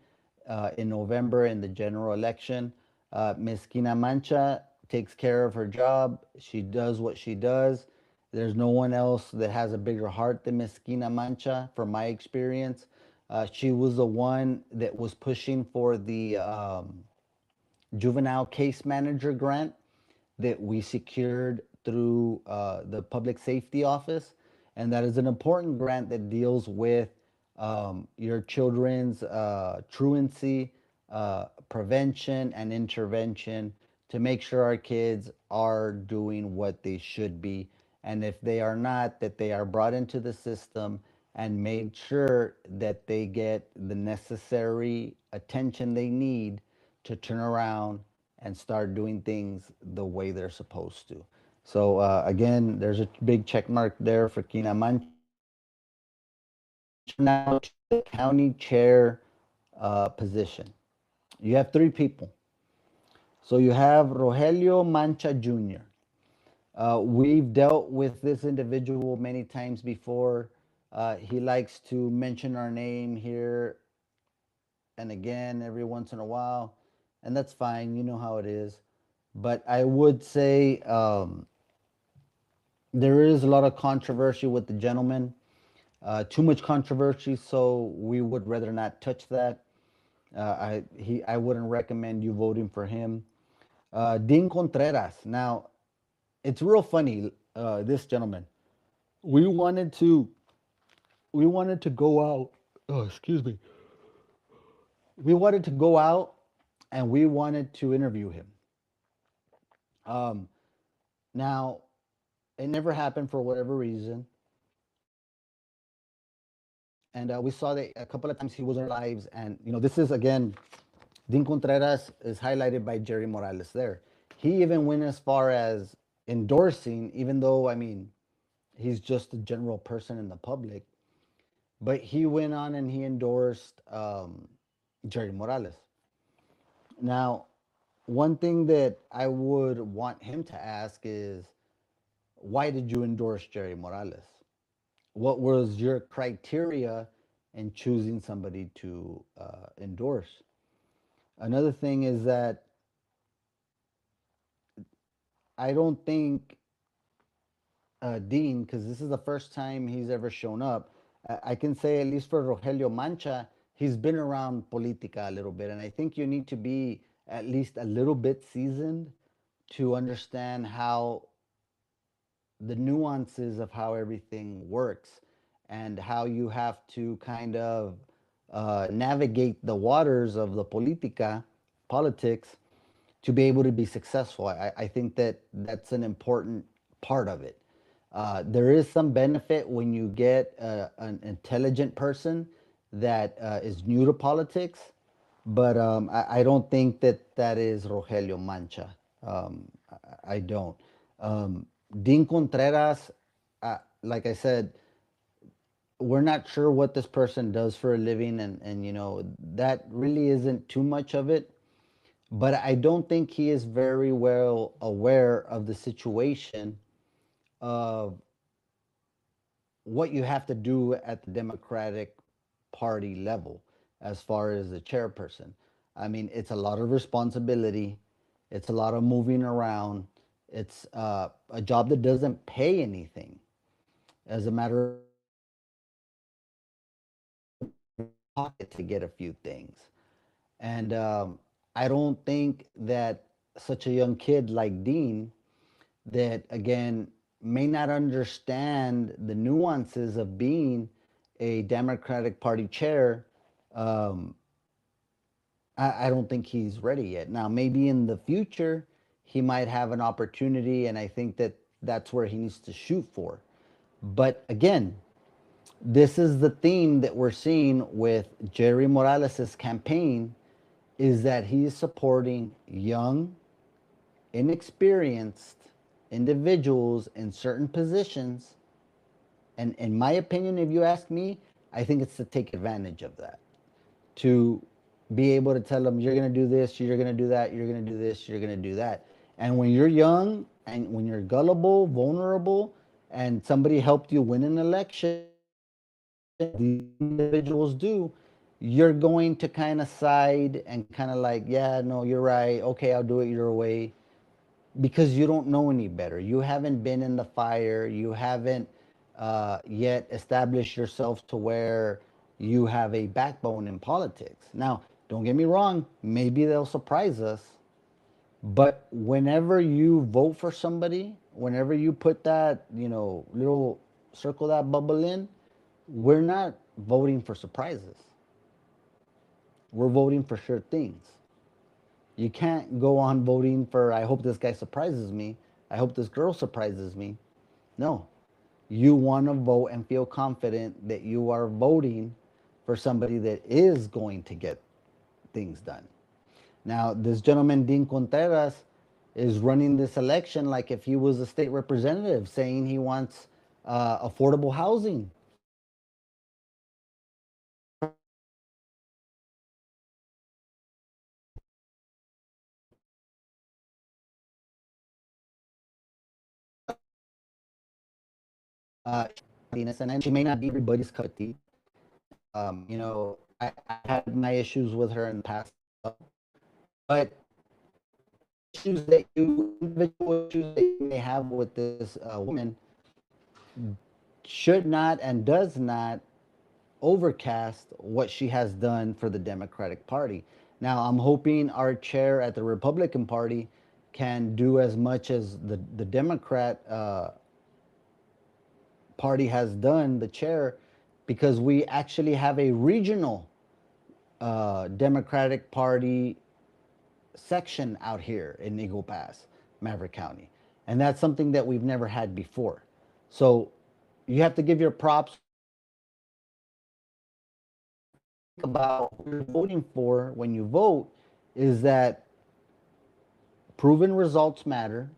November in the general election. Mezquina Mancha takes care of her job. She does what she does. There's no one else that has a bigger heart than Mezquina Mancha, from my experience. She was the one that was pushing for the juvenile case manager grant that we secured through the public safety office, and that is an important grant that deals with your children's truancy, prevention, and intervention to make sure our kids are doing what they should be, and if they are not, that they are brought into the system and made sure that they get the necessary attention they need to turn around and start doing things the way they're supposed to. So again, there's a big check mark there for Kina Mancha. Now to the county chair position. You have three people. So you have Rogelio Mancha Jr. We've dealt with this individual many times before. He likes to mention our name here and again every once in a while, and that's fine. You know how it is. But I would say there is a lot of controversy with the gentleman. Too much controversy, so we would rather not touch that. I wouldn't recommend you voting for him. Dean Contreras. Now, it's real funny. This gentleman, we wanted to we wanted to go out. Oh, excuse me. We wanted to go out and we wanted to interview him. Um, Now, it never happened for whatever reason. And we saw that a couple of times he was on our lives. And, this is, again, Dean Contreras is highlighted by Jerry Morales there. He even went as far as endorsing, even though, I mean, he's just a general person in the public. But he went on and he endorsed Jerry Morales. Now, one thing that I would want him to ask is, why did you endorse Jerry Morales? What was your criteria in choosing somebody to endorse? Another thing is that I don't think Dean, because this is the first time he's ever shown up. I can say, at least for Rogelio Mancha, he's been around Politica a little bit, and I think you need to be at least a little bit seasoned to understand how the nuances of how everything works and how you have to kind of navigate the waters of the politica, politics, to be able to be successful. I think that that's an important part of it. There is some benefit when you get an intelligent person that is new to politics, but I don't think that that is Rogelio Mancha. I don't. Dean Contreras, like I said, we're not sure what this person does for a living, and that really isn't too much of it. But I don't think he is very well aware of the situation of what you have to do at the Democratic Party level as far as the chairperson. I mean, it's a lot of responsibility, it's a lot of moving around, it's a job that doesn't pay anything. As a matter of fact, pocket to get a few things. And I don't think that such a young kid like Dean, that again may not understand the nuances of being a Democratic Party chair, um, I don't think he's ready yet. Now, maybe in the future, he might have an opportunity, and I think that that's where he needs to shoot for. But again, this is the theme that we're seeing with Jerry Morales' campaign, is that he's supporting young, inexperienced individuals in certain positions. And in my opinion, if you ask me, I think it's to take advantage of that. To be able to tell them, you're going to do this, you're going to do that, you're going to do this, you're going to do that. And when you're young and when you're gullible, vulnerable, and somebody helped you win an election, these individuals do, you're going to kind of side and kind of like, yeah, no, you're right. Okay, I'll do it your way, because you don't know any better. You haven't been in the fire. You haven't yet established yourself to where you have a backbone in politics. Now, don't get me wrong, maybe they'll surprise us, but whenever you vote for somebody, whenever you put that, little circle that bubble in, we're not voting for surprises. We're voting for sure things. You can't go on voting for, I hope this guy surprises me. I hope this girl surprises me. No. You want to vote and feel confident that you are voting for somebody that is going to get things done. Now, this gentleman, Dean Contreras, is running this election like if he was a state representative, saying he wants affordable housing. And she may not be everybody's cup of tea. I had my issues with her in the past, but issues that you individual issues that you may have with this woman should not and does not overcast what she has done for the Democratic Party. Now, I'm hoping our chair at the Republican Party can do as much as the Democrat Party has done, the chair, because we actually have a regional Democratic Party section out here in Eagle Pass, Maverick County. And that's something that we've never had before. So you have to give your props about what you're voting for when you vote is that proven results matter,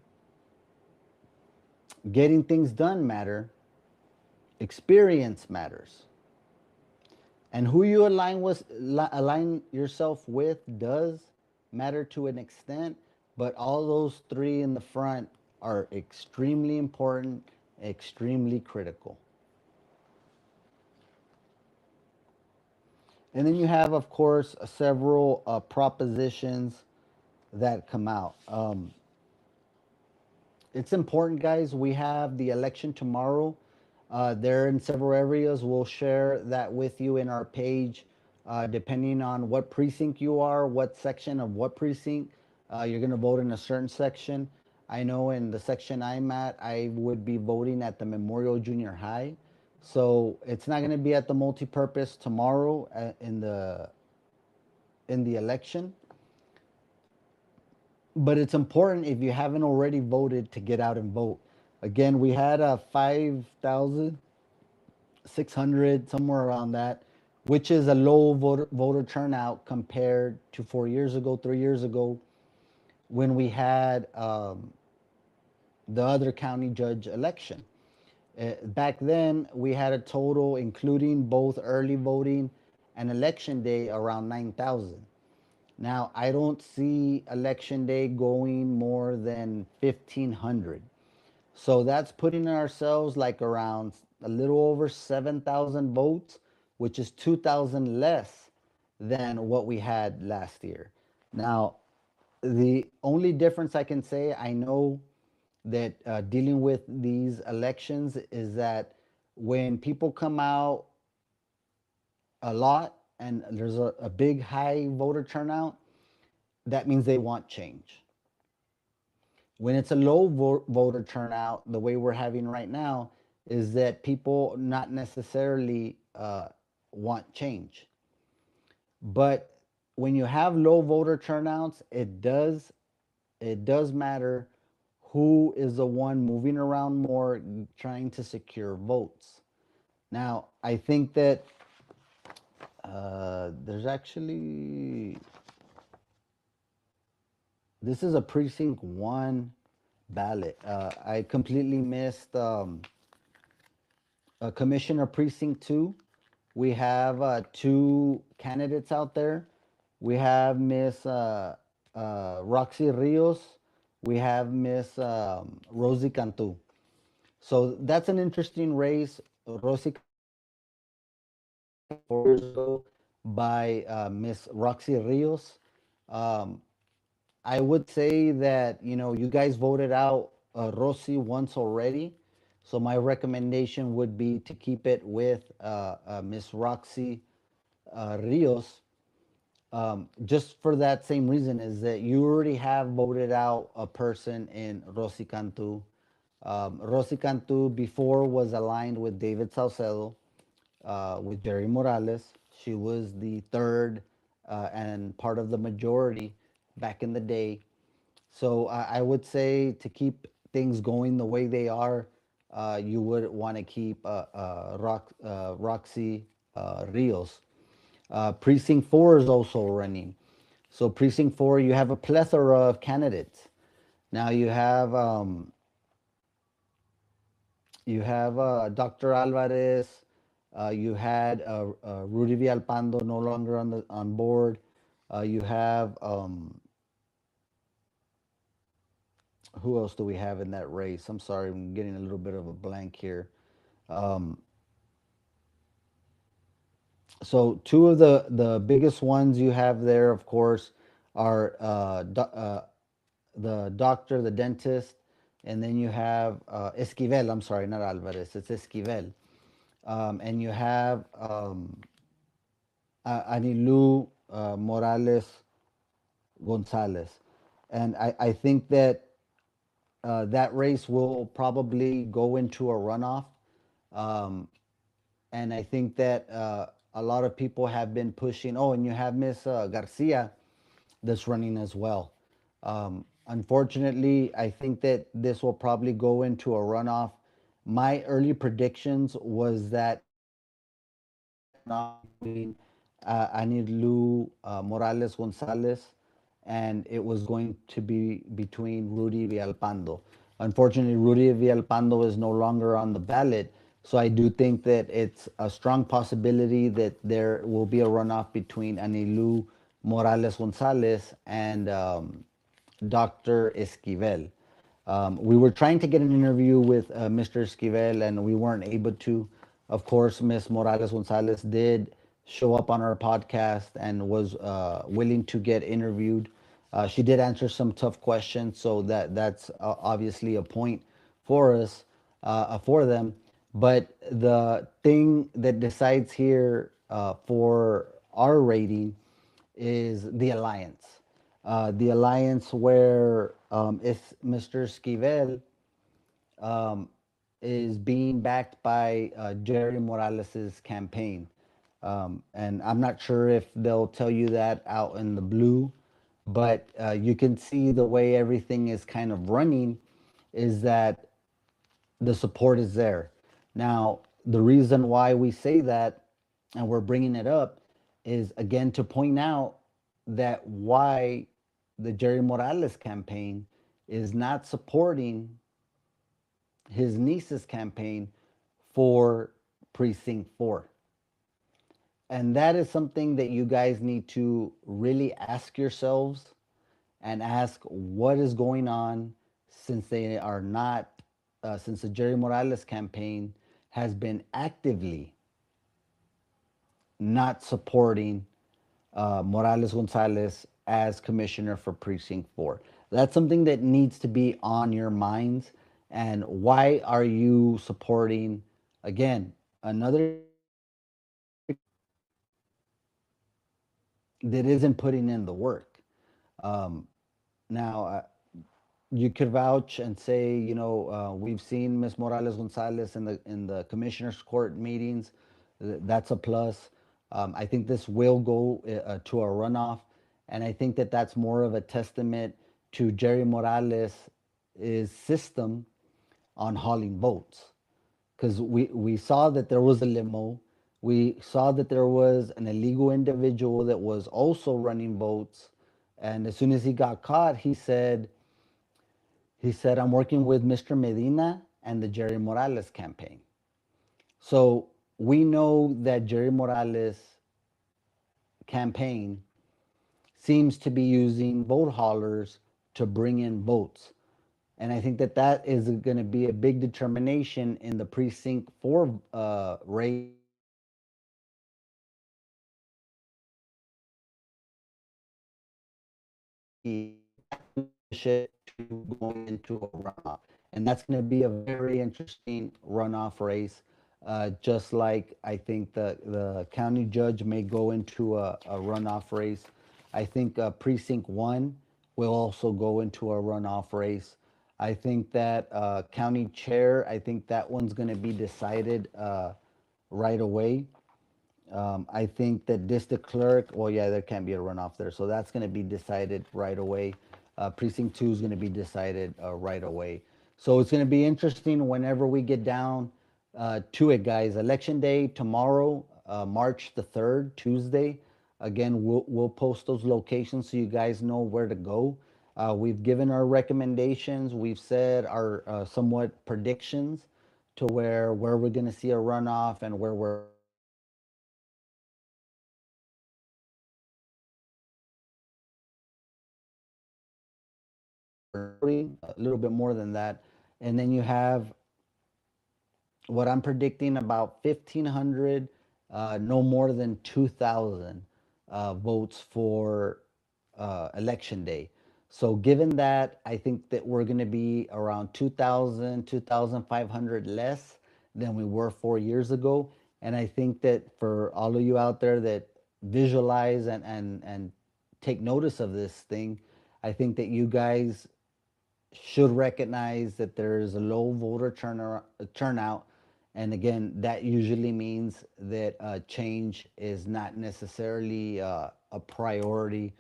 getting things done matter, experience matters. And who you align yourself with does matter to an extent, but all those three in the front are extremely important, extremely critical. And then you have, of course, several propositions that come out. It's important, guys. We have the election tomorrow. There in several areas. We'll share that with you in our page, depending on what precinct you are, what section of what precinct. You're going to vote in a certain section. I know in the section I'm at, I would be voting at the Memorial Junior High. So it's not going to be at the multipurpose tomorrow in the election. But it's important if you haven't already voted to get out and vote. Again, we had a 5,600, somewhere around that, which is a low voter turnout compared to 4 years ago, 3 years ago, when we had the other county judge election. Back then, we had a total, including both early voting and election day, around 9,000. Now, I don't see election day going more than 1,500. So that's putting ourselves like around a little over 7,000 votes, which is 2,000 less than what we had last year. Now, the only difference I can say, I know that dealing with these elections is that when people come out a lot and there's a big high voter turnout, that means they want change. When it's a low voter turnout, the way we're having right now, is that people not necessarily want change. But when you have low voter turnouts, it does matter who is the one moving around more, trying to secure votes. Now, I think that there's actually, this is a precinct one ballot. I completely missed Commissioner Precinct 2. We have two candidates out there. We have Miss Roxy Rios. We have Miss Rosie Cantu. So that's an interesting race. Rosie 4 years ago. by Miss Roxy Rios. Um, I would say that you guys voted out Rossi once already, so my recommendation would be to keep it with Miss Roxy Rios. Just for that same reason is that you already have voted out a person in Rosy Cantu. Rosy Cantu before was aligned with David Saucedo, with Jerry Morales. She was the third and part of the majority back in the day. So I would say to keep things going the way they are, you would want to keep Roxy Rios. Precinct 4 is also running. So Precinct 4, you have a plethora of candidates. Now you have Dr. Alvarez. You had Rudy Villalpando no longer on board. You have who else do we have in that race? I'm sorry, I'm getting a little bit of a blank here. Um, so two of the biggest ones you have there, of course, are the doctor, the dentist, and then you have Esquivel. I'm sorry, not Alvarez. It's Esquivel, and you have Anilu Morales Gonzalez, and I think that that race will probably go into a runoff. Um, and I think that a lot of people have been pushing. Oh, and you have Miss Garcia that's running as well. Unfortunately, I think that this will probably go into a runoff. My early predictions was that it was going to be a runoff between Anilu Morales Gonzalez, and it was going to be between Rudy Villalpando. Unfortunately, Rudy Villalpando is no longer on the ballot, so I do think that it's a strong possibility that there will be a runoff between Anilu Morales Gonzalez and Dr. Esquivel. We were trying to get an interview with Mr. Esquivel and we weren't able to. Of course, Miss Morales Gonzalez did show up on our podcast and was willing to get interviewed. She did answer some tough questions, so that's obviously a point for us, for them. But the thing that decides here for our rating is the alliance. The alliance where if Mr. Esquivel um, is being backed by Jerry Morales's campaign. And I'm not sure if they'll tell you that out in the blue, but you can see the way everything is kind of running is that the support is there. Now, the reason why we say that and we're bringing it up is again to point out that why the Jerry Morales campaign is not supporting his niece's campaign for Precinct 4. And that is something that you guys need to really ask yourselves and ask what is going on since they are not, since the Jerry Morales campaign has been actively not supporting Morales Gonzalez as commissioner for Precinct 4. That's something that needs to be on your minds. And why are you supporting, again, another candidate that isn't putting in the work? Um, now, you could vouch and say, we've seen Ms. Morales Gonzalez in the commissioners' court meetings. That's a plus. I think this will go to a runoff, and I think that that's more of a testament to Jerry Morales' system on hauling votes, because we saw that there was a limo. We saw that there was an illegal individual that was also running votes. And as soon as he got caught, he said, I'm working with Mr. Medina and the Jerry Morales campaign. So we know that Jerry Morales campaign seems to be using vote haulers to bring in votes. And I think that that is going to be a big determination in the precinct 4 race to going into a runoff. And that's going to be a very interesting runoff race. Just like I think the county judge may go into a runoff race. I think precinct one will also go into a runoff race. I think that county chair, I think that one's going to be decided right away. I think that district clerk, well, yeah, there can't be a runoff there. So that's going to be decided right away. Precinct two is going to be decided right away. So it's going to be interesting whenever we get down to it, guys. Election day tomorrow, March the 3rd, Tuesday. Again, we'll post those locations so you guys know where to go. We've given our recommendations. We've said our somewhat predictions to where we're going to see a runoff and where we're a little bit more than that. And then you have what I'm predicting about 1,500, no more than 2,000 votes for election day. So given that, I think that we're going to be around 2,000, 2,500 less than we were 4 years ago. And I think that for all of you out there that visualize and take notice of this thing, I think that you guys should recognize that there is a low voter turnout. And again, that usually means that change is not necessarily a priority.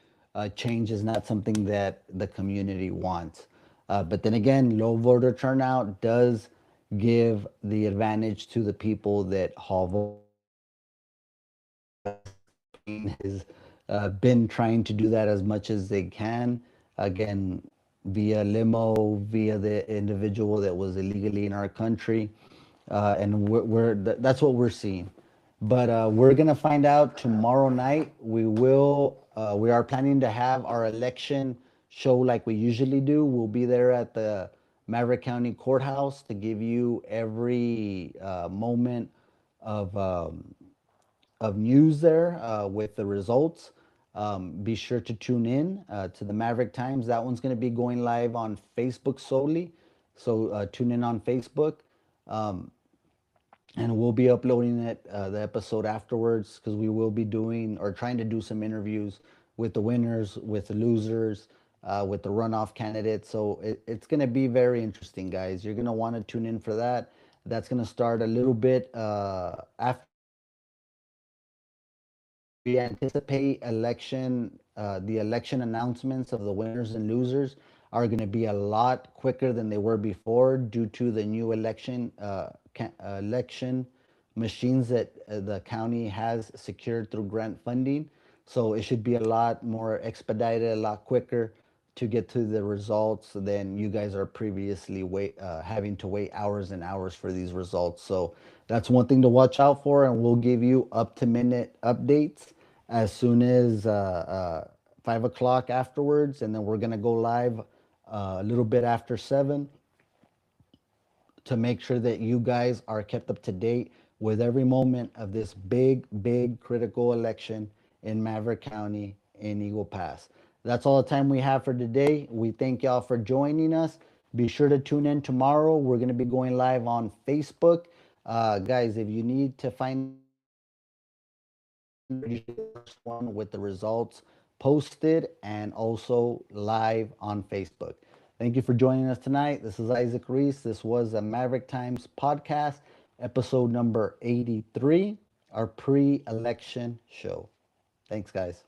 Change is not something that the community wants. But then again, low voter turnout does give the advantage to the people that haul votes. Has been trying to do that as much as they can. Again, via limo, via the individual that was illegally in our country, and that's what we're seeing. But we're gonna find out tomorrow night. We are planning to have our election show like we usually do. We'll be there at the Maverick County Courthouse to give you every moment of news there with the results. Be sure to tune in to the Maverick Times. That one's going to be going live on Facebook solely. So tune in on Facebook. Um, and we'll be uploading it, the episode afterwards, because we will be doing or trying to do some interviews with the winners, with the losers, with the runoff candidates. So it's going to be very interesting, guys. You're going to want to tune in for that. That's going to start a little bit after we anticipate the election announcements of the winners and losers are going to be a lot quicker than they were before due to the new election machines that the county has secured through grant funding. So it should be a lot more expedited, a lot quicker to get to the results than you guys are previously having to wait hours and hours for these results. So that's one thing to watch out for, and we'll give you up to minute updates as soon as 5 o'clock afterwards, and then we're gonna go live a little bit after 7 to make sure that you guys are kept up to date with every moment of this big critical election in Maverick County in Eagle Pass. That's all the time we have for today. We thank y'all for joining us. Be sure to tune in tomorrow. We're going to be going live on Facebook. Guys, if you need to find usually the first one with the results posted and also live on Facebook. Thank you for joining us tonight. This is Isaac Reese. This was a Maverick Times podcast, episode number 83, our pre election show. Thanks, guys.